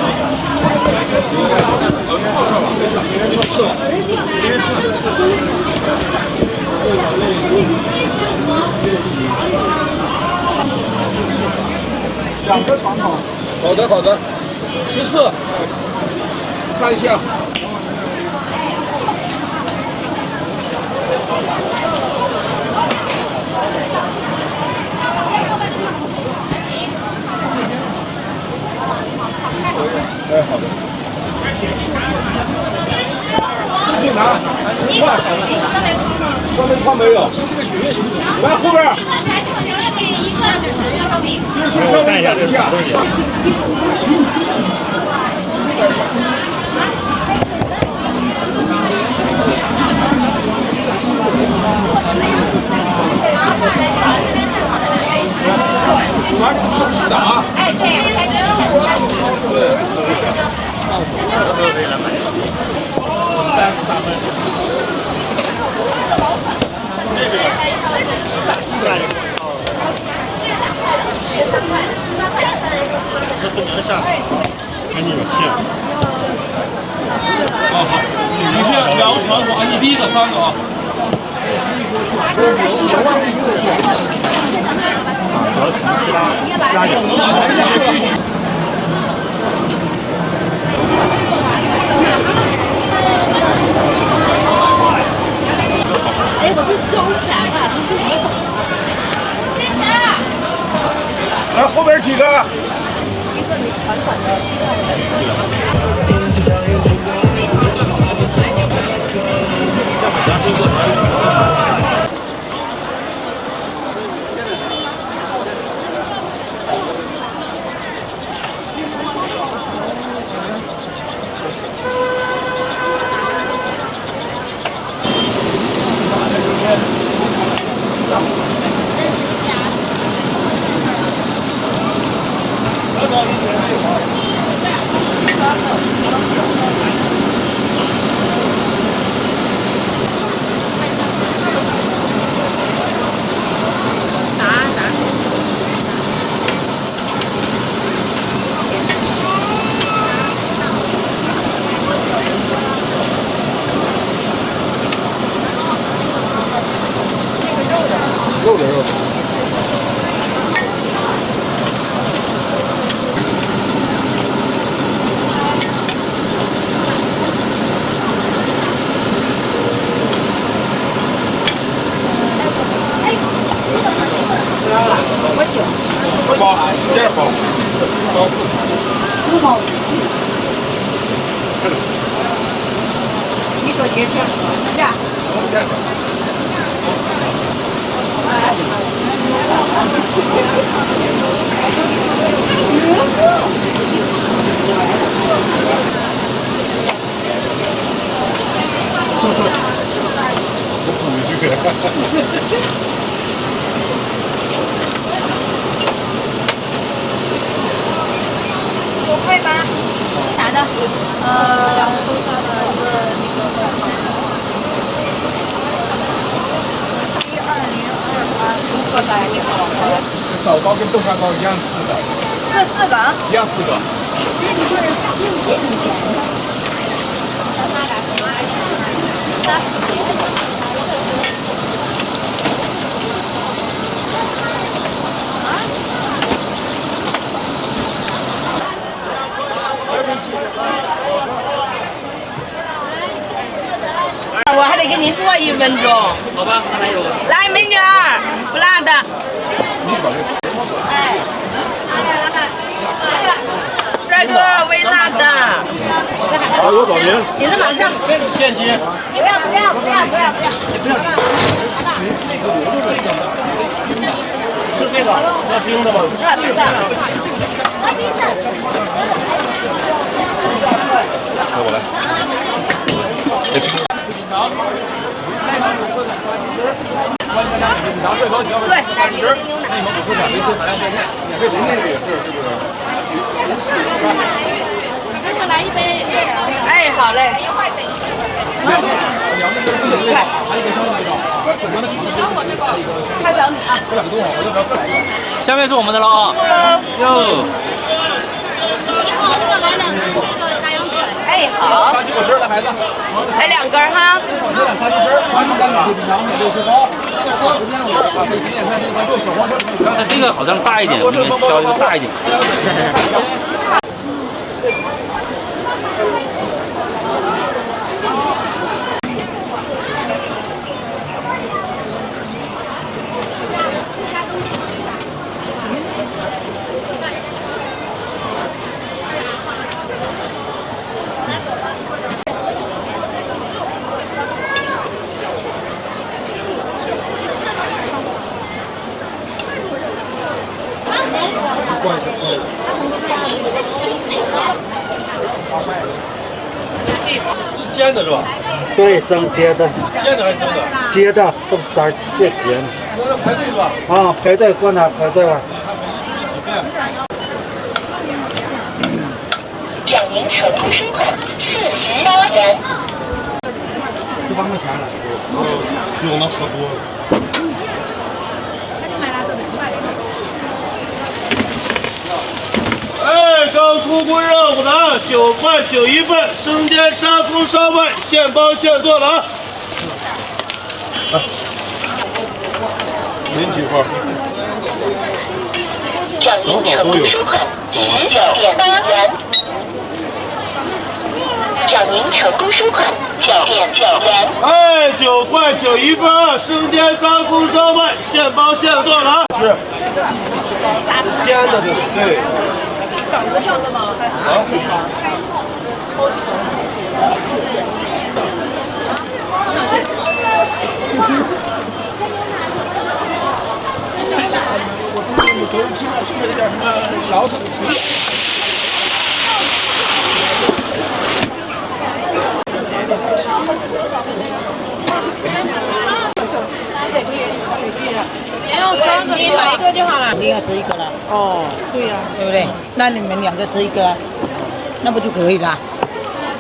2个传统。好的好的，14，看一下。哎，好的。自己拿10块，上面框没有。来后边。就是稍微等一下。完成是的啊。哎，对。这是能上，赶紧切。好，你是2个传统啊，你第一个3个啊。加油！哎，我是中钱啊！谢谢。来后边几个。一个你传统的，其他的。肉的肉。2包，第2包，包4。6包。一个结账，呀。5块8，啥的？豆沙的一个7208，过来这个。枣糕跟豆沙糕一样吃的。各4个。一样4个。我还得给您坐1分钟。好吧，还有。来，美女儿，不辣的。哎，帅哥，微辣的。好，有枣皮。你的马上。现金。不要不要不要不要不要。是这个，要冰的吗？要冰的。要冰的。来，我来。对，带冰的牛奶。是，是不是？给我来一杯。哎，好嘞。9块。开整啊！下面是我们的了啊。哟。这个来2只那个炸羊腿。哎，好。杀鸡腿儿的孩子。来2根哈。杀鸡腿儿，麻酱蛋米60包。刚才这个好像大一点，我们挑一个大一点。煎的是吧？对，生煎的。煎的还是蒸的？煎的，这色儿现煎的。那排队是吧？啊，排队过哪排队啊？掌银成功收款48元。18块钱了。比我能喝多了。哎，刚出锅热乎的啊，9块9一份，生煎沙葱烧麦，现包现做的啊。您几份？掌银成功收款19.8元。掌银成功收款9.9元。哎，9块9一份啊，生煎沙葱烧麦，现包现做的啊。是。煎的这是对。长得像的吗？啊。老鼠。你要3个，你买1个就好了。肯定要吃1个了。哦，对呀，对不对？那你们2个吃1个，那不就可以了？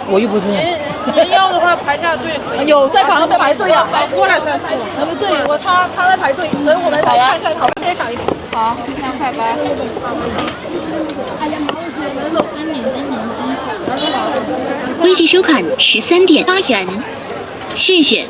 我又不是。您要的话排下队。有在旁边排队啊？过来再付。对，他在排队，所以我来看看，好，这些少一点。好，3块8。微信收款13.8元，谢谢。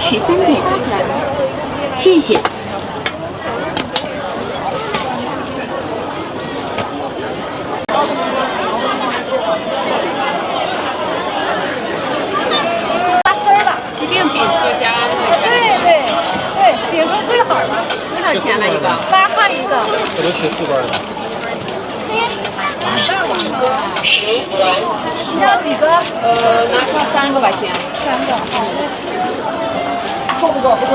13.8元，谢谢。大丝儿的，一定饼车加那个。对，饼车最好了。多少钱呢一个？8块1个。我都切4瓣了。要几个？拿上3个吧，先。3个。够不够？不够，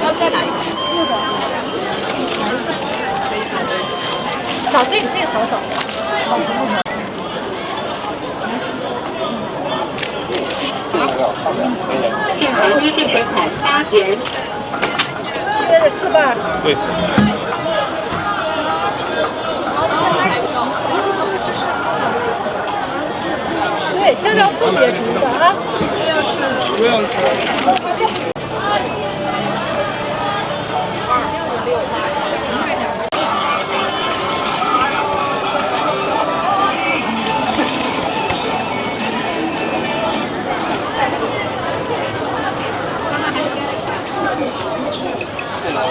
要再拿一个。4个。少这个好少。人民币全款8元。切了4瓣。对。对，香蕉特别足的啊！不要吃。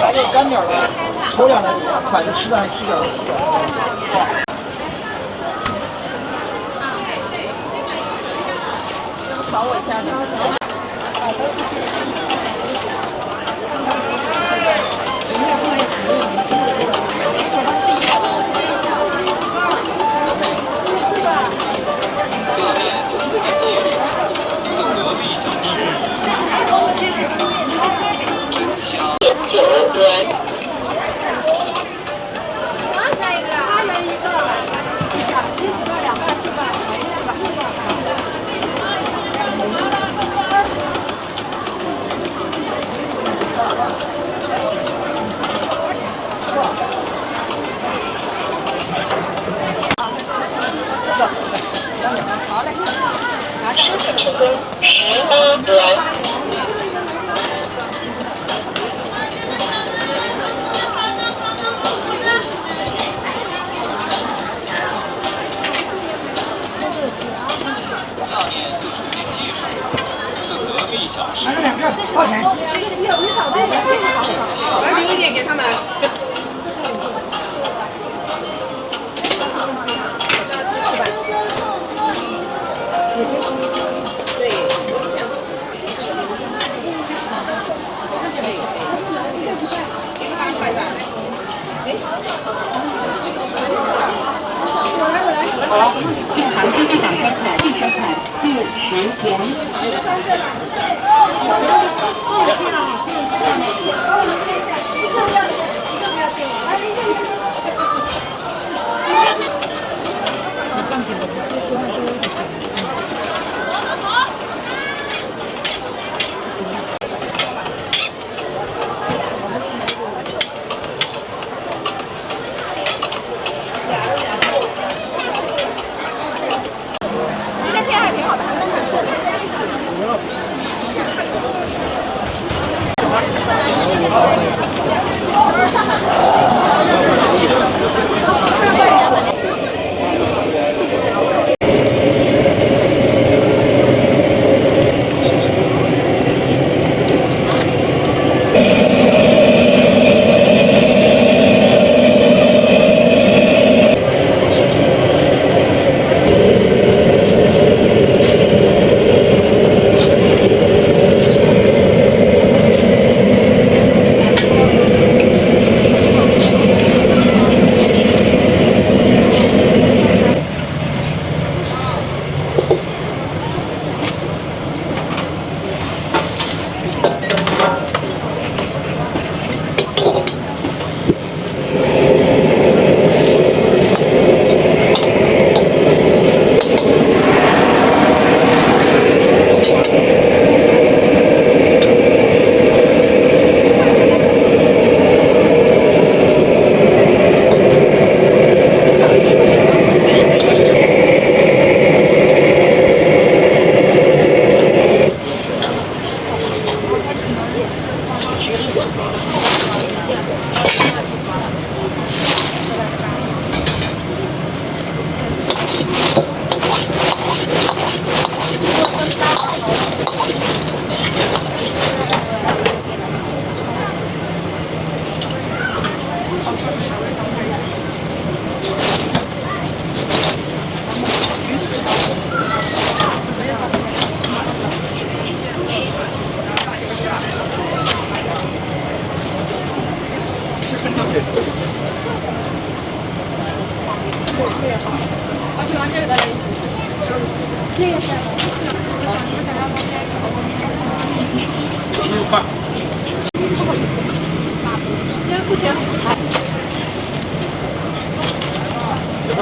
把这干点的抽两来，反正吃的还细点细点。扫我一下。成功11元。下面就重点介绍这个隔壁小吃。我要留一点给他们。好了，现场第一档开菜，第开菜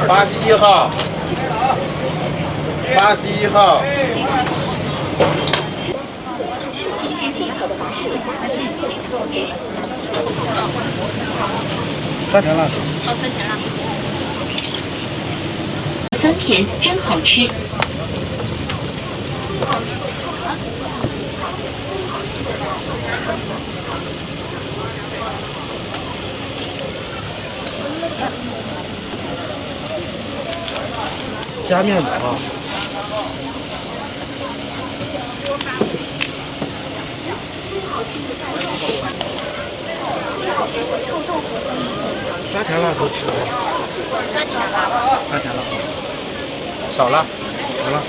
4081号，81号。酸甜辣口。酸甜真好吃。加面的啊。酸甜辣口吃的。酸甜辣。酸甜辣。少辣。少辣。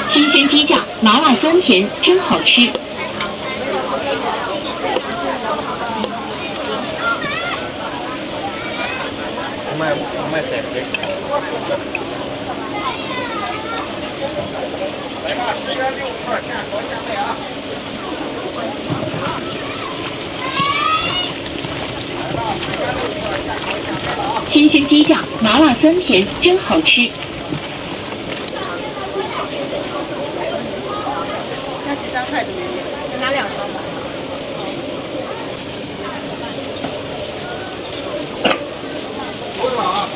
新鲜鸡架，麻辣酸甜，真好吃。我卖3杯。来吧，10元6块钱，多价位啊！新鲜鸡架，麻辣酸甜，真好吃。那只3块的面，拿2双吧。多少啊？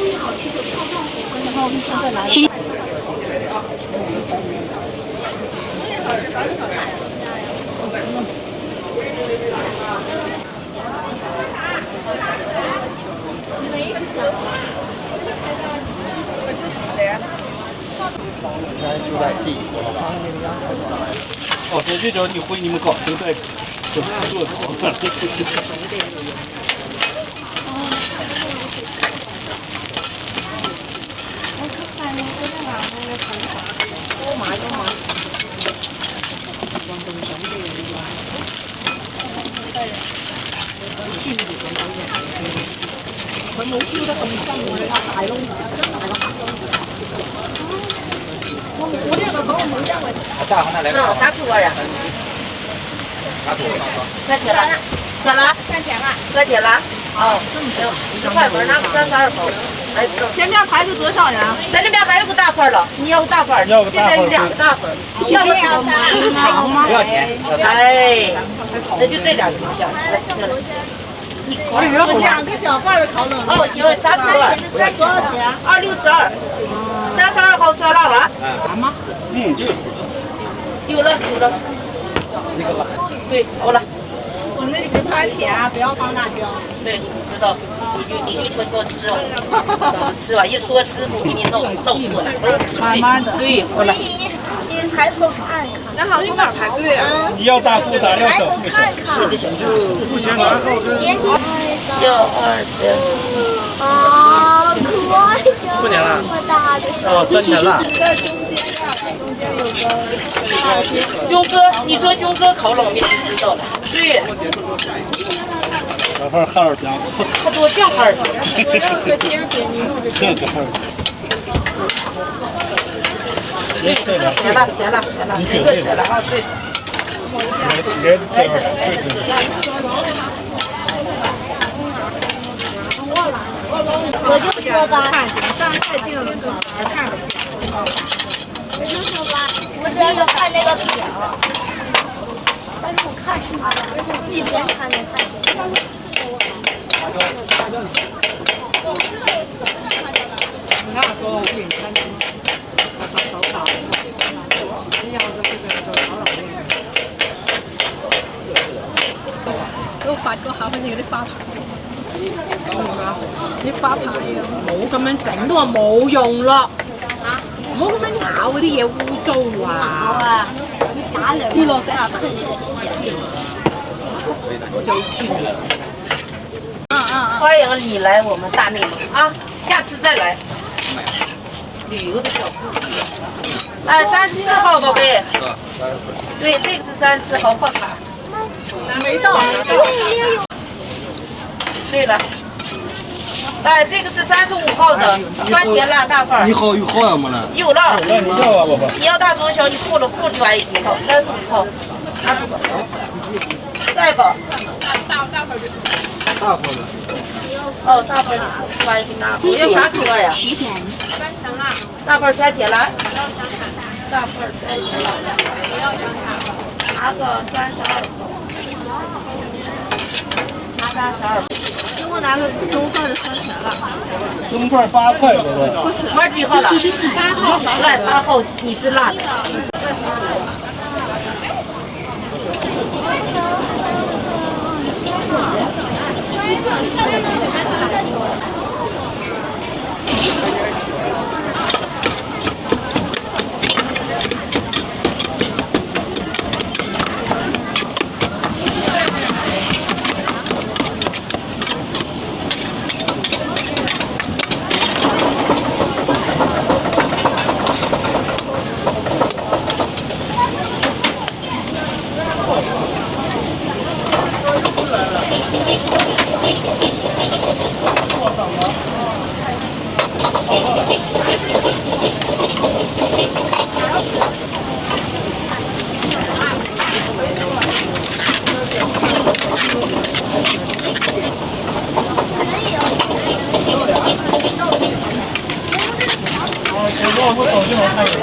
就在这一个。哦，这就叫你回你们高就在就做大行来个。啥土味呀？三铁了，铁了，三铁了。哦，这么快粉拿个32口。哎，前面排队多少人？咱这边还有个大份了，你要个大份，现在有2个大份，要个长吗？不要钱。哎，那就这2个就行。你烤2个小份的烤冷面。哦，行，3土味。多少钱？262。32号酸辣丸。吗？就是。有了。对，好了。我那是酸甜啊，不要放辣椒。对，知道。你就悄悄吃哦，吃吧。一说师傅给你弄过来，慢慢的。对，好了。您抬头看看。那好，去哪儿排队啊？你要大腹的，要小腹的。4个小时，4个小时。1、2、3。啊，可爱呀！过年了。哦，酸甜辣。在中间有个。军哥，你说军哥烤冷面就知道了。对。小份哈尔滨。他多像哈尔滨。这个哈尔滨。对，甜了，这个甜了啊，对。我就说吧，站太近了，看不见。我就说吧，我主要是看那个表。但是我看啥了？一边看着看。那个我给你看看，手法，你要这个就好了。都發個考翻你嗰啲花牌，啲花牌啊！冇咁樣整都話冇用咯。唔好咁樣咬嗰啲嘢污糟啊！跌落地下噴你個錢。就轉啦。欢迎你来我们大内蒙啊，下次再来。旅游的小腹肌。来34号宝贝。对，这个是34号贺卡。没到。对了。来，这个是35号的酸甜辣大份。以后有没了？有了。你要啊，宝宝。你要大中小，你付了付就按1号，35号。再吧。大份就。大份的。哦，大份翻一个大份。要啥口味呀？酸甜辣。大份酸甜辣。大份酸甜辣。不要香肠。拿个32口。拿32口。给我拿个中份的酸甜辣。中份8块，宝宝。玩几号了？8号。来，8号，你是辣的。我走进来看一下。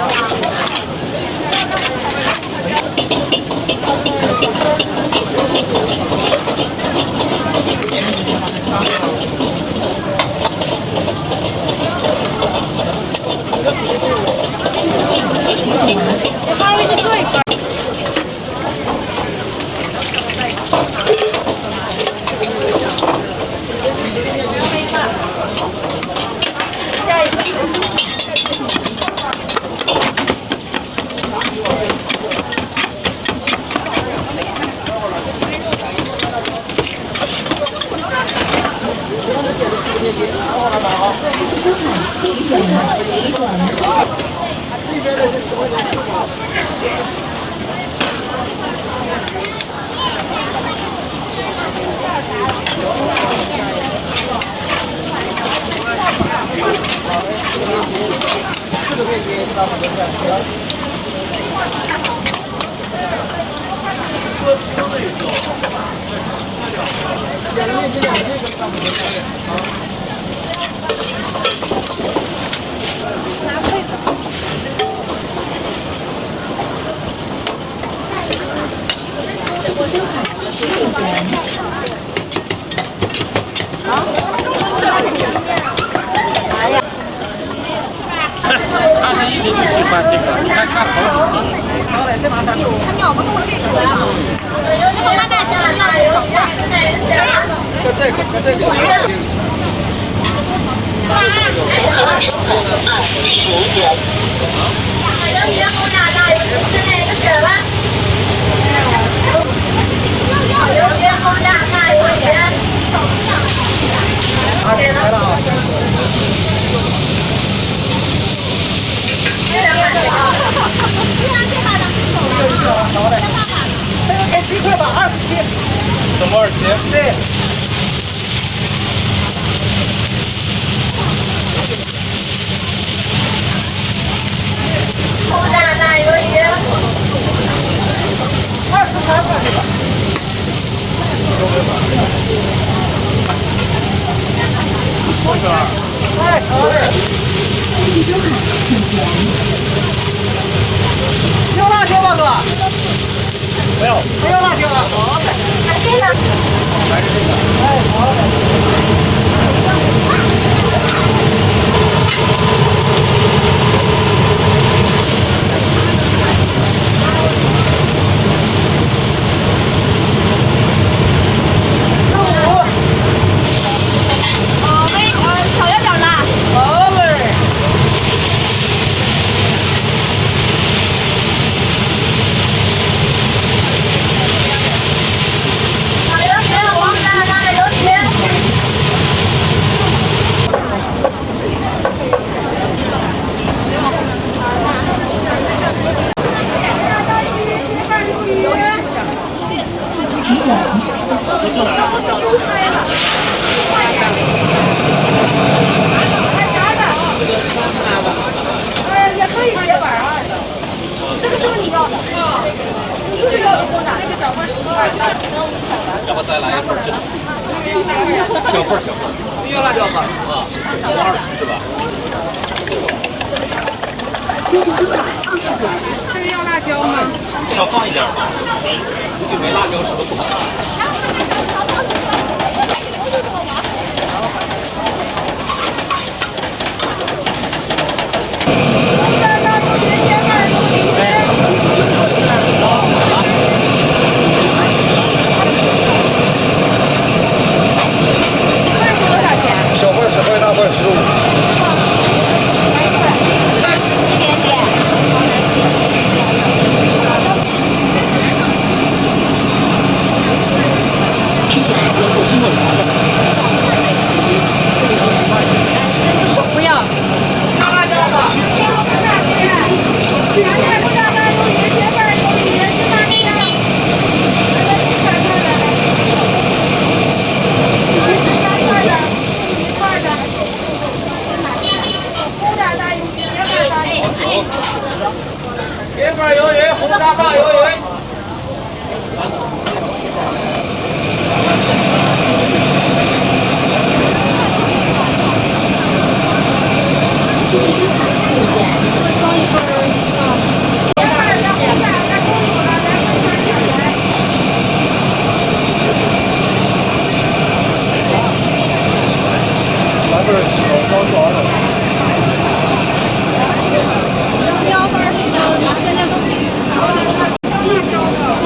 收款10转。收款16元。他们一直就喜欢这个，你看看好几次。他咬不动这个呀。你把妈妈叫来，要这种呀。这个。鸡块吧，27。怎么27？对。红炸奶油鱼23块这个。多少？哎，好嘞。要辣椒吗，哥？没有。没有辣椒啊？好嘞。这个。还是这个。哎，好嘞。炒有点辣。好嘞。也可以结板啊，这个就是你要的，你一直要的多大？那个小份10块，要不再来一份这小份。要辣椒吗？啊，2是吧？这个要辣椒吗？少放一点吧，就没辣椒什么不好。小份10块，大份15。不要。辣椒吧。别块鱿鱼，红炸大鱿鱼。来份烧烧的。标分儿现在都可以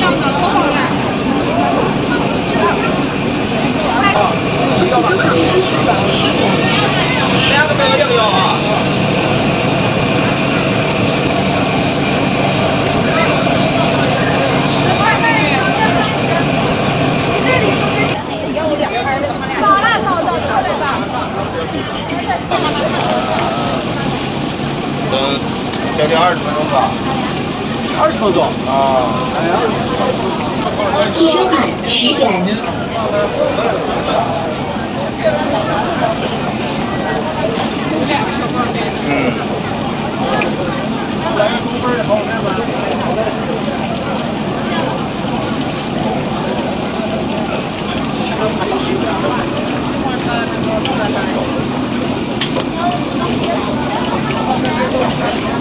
要的多好呀！2个这个要啊。这里好辣，好的，特别棒。等将近20分钟吧。20分钟啊。汽收款10元。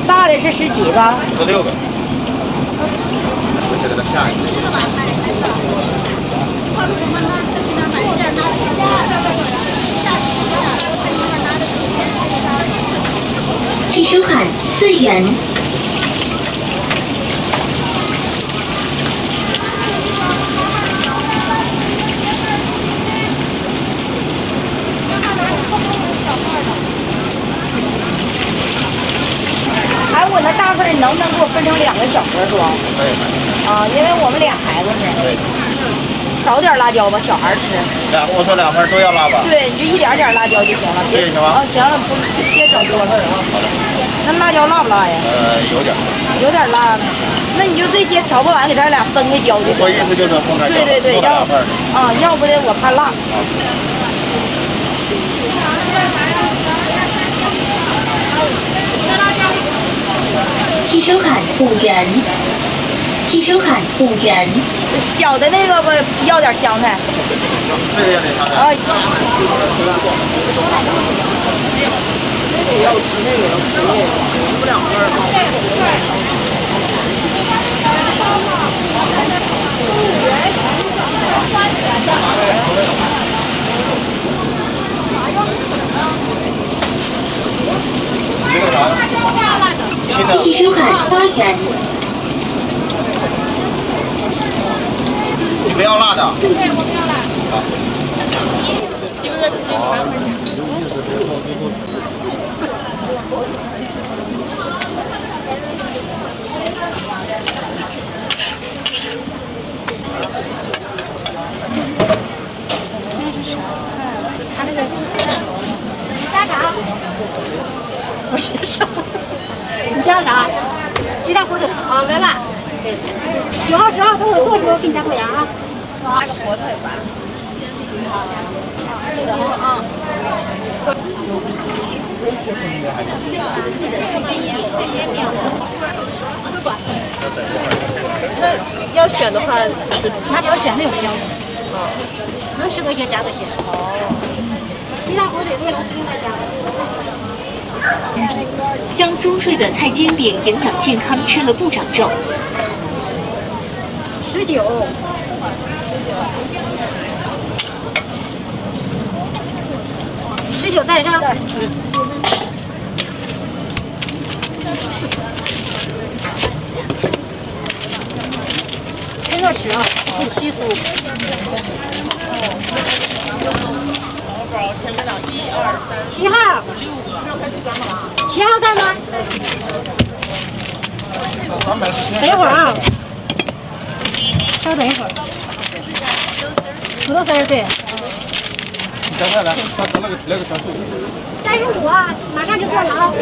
大的是17吧16个。我给它下一个。汽收款4元。哎，我那大份儿能不能给我分成2个小份儿装？可以。啊，因为我们俩孩子是。对。少点辣椒吧，小孩吃。我说2份都要辣吧？对，你就一点点辣椒就行了。这行吗？啊，行了，别整多份儿啊。那辣椒辣不辣呀？有点。有点辣呢。那你就这些调不完，给咱俩分开浇就行了。我意思就是分开浇。对对对，要啊，要不的我怕辣。汽收款5元。汽收款5元。小的那个吧，要点香菜。这个要点香菜。啊。这个要吃那个要吃那个，吃不2份儿吗？汽收款8元。你不要辣的。对，我不要辣。你叫啥？鸡蛋火腿。啊，没辣。9号、10号都有做时候给你加口粮啊。拿个火腿吧。这个啊。那要选的话，那就要选那种标准。能吃多些加多些。哦。鸡蛋火腿这个是另外加的。香酥脆的菜煎饼，营养健康，吃了不长肉。19。19在上。趁热吃啊，很稀疏。7号。7号在吗？等一会儿啊。稍等一会儿。土豆丝儿对。你加菜来，他来个全素。35啊，马上就做了啊。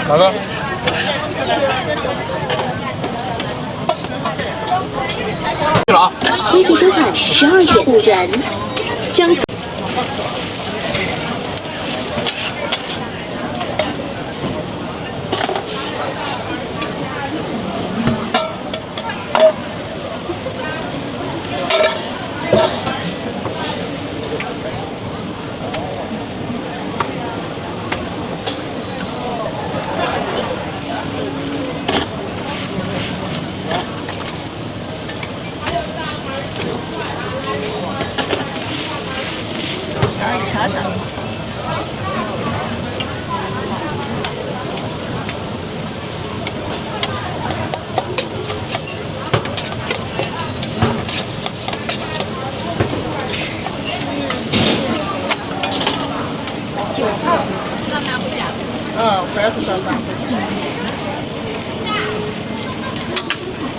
哪个？去了啊！微信收款12元5元。江苏。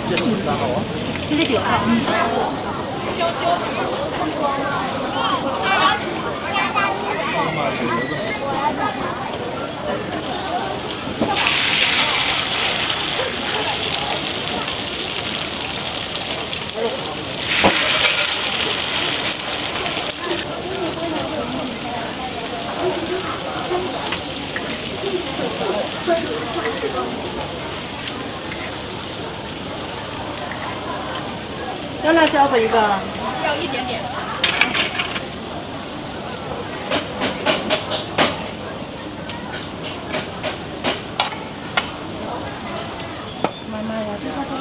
这是3号啊。这是9号。要辣椒的一个。要一点点。妈妈呀，这个多。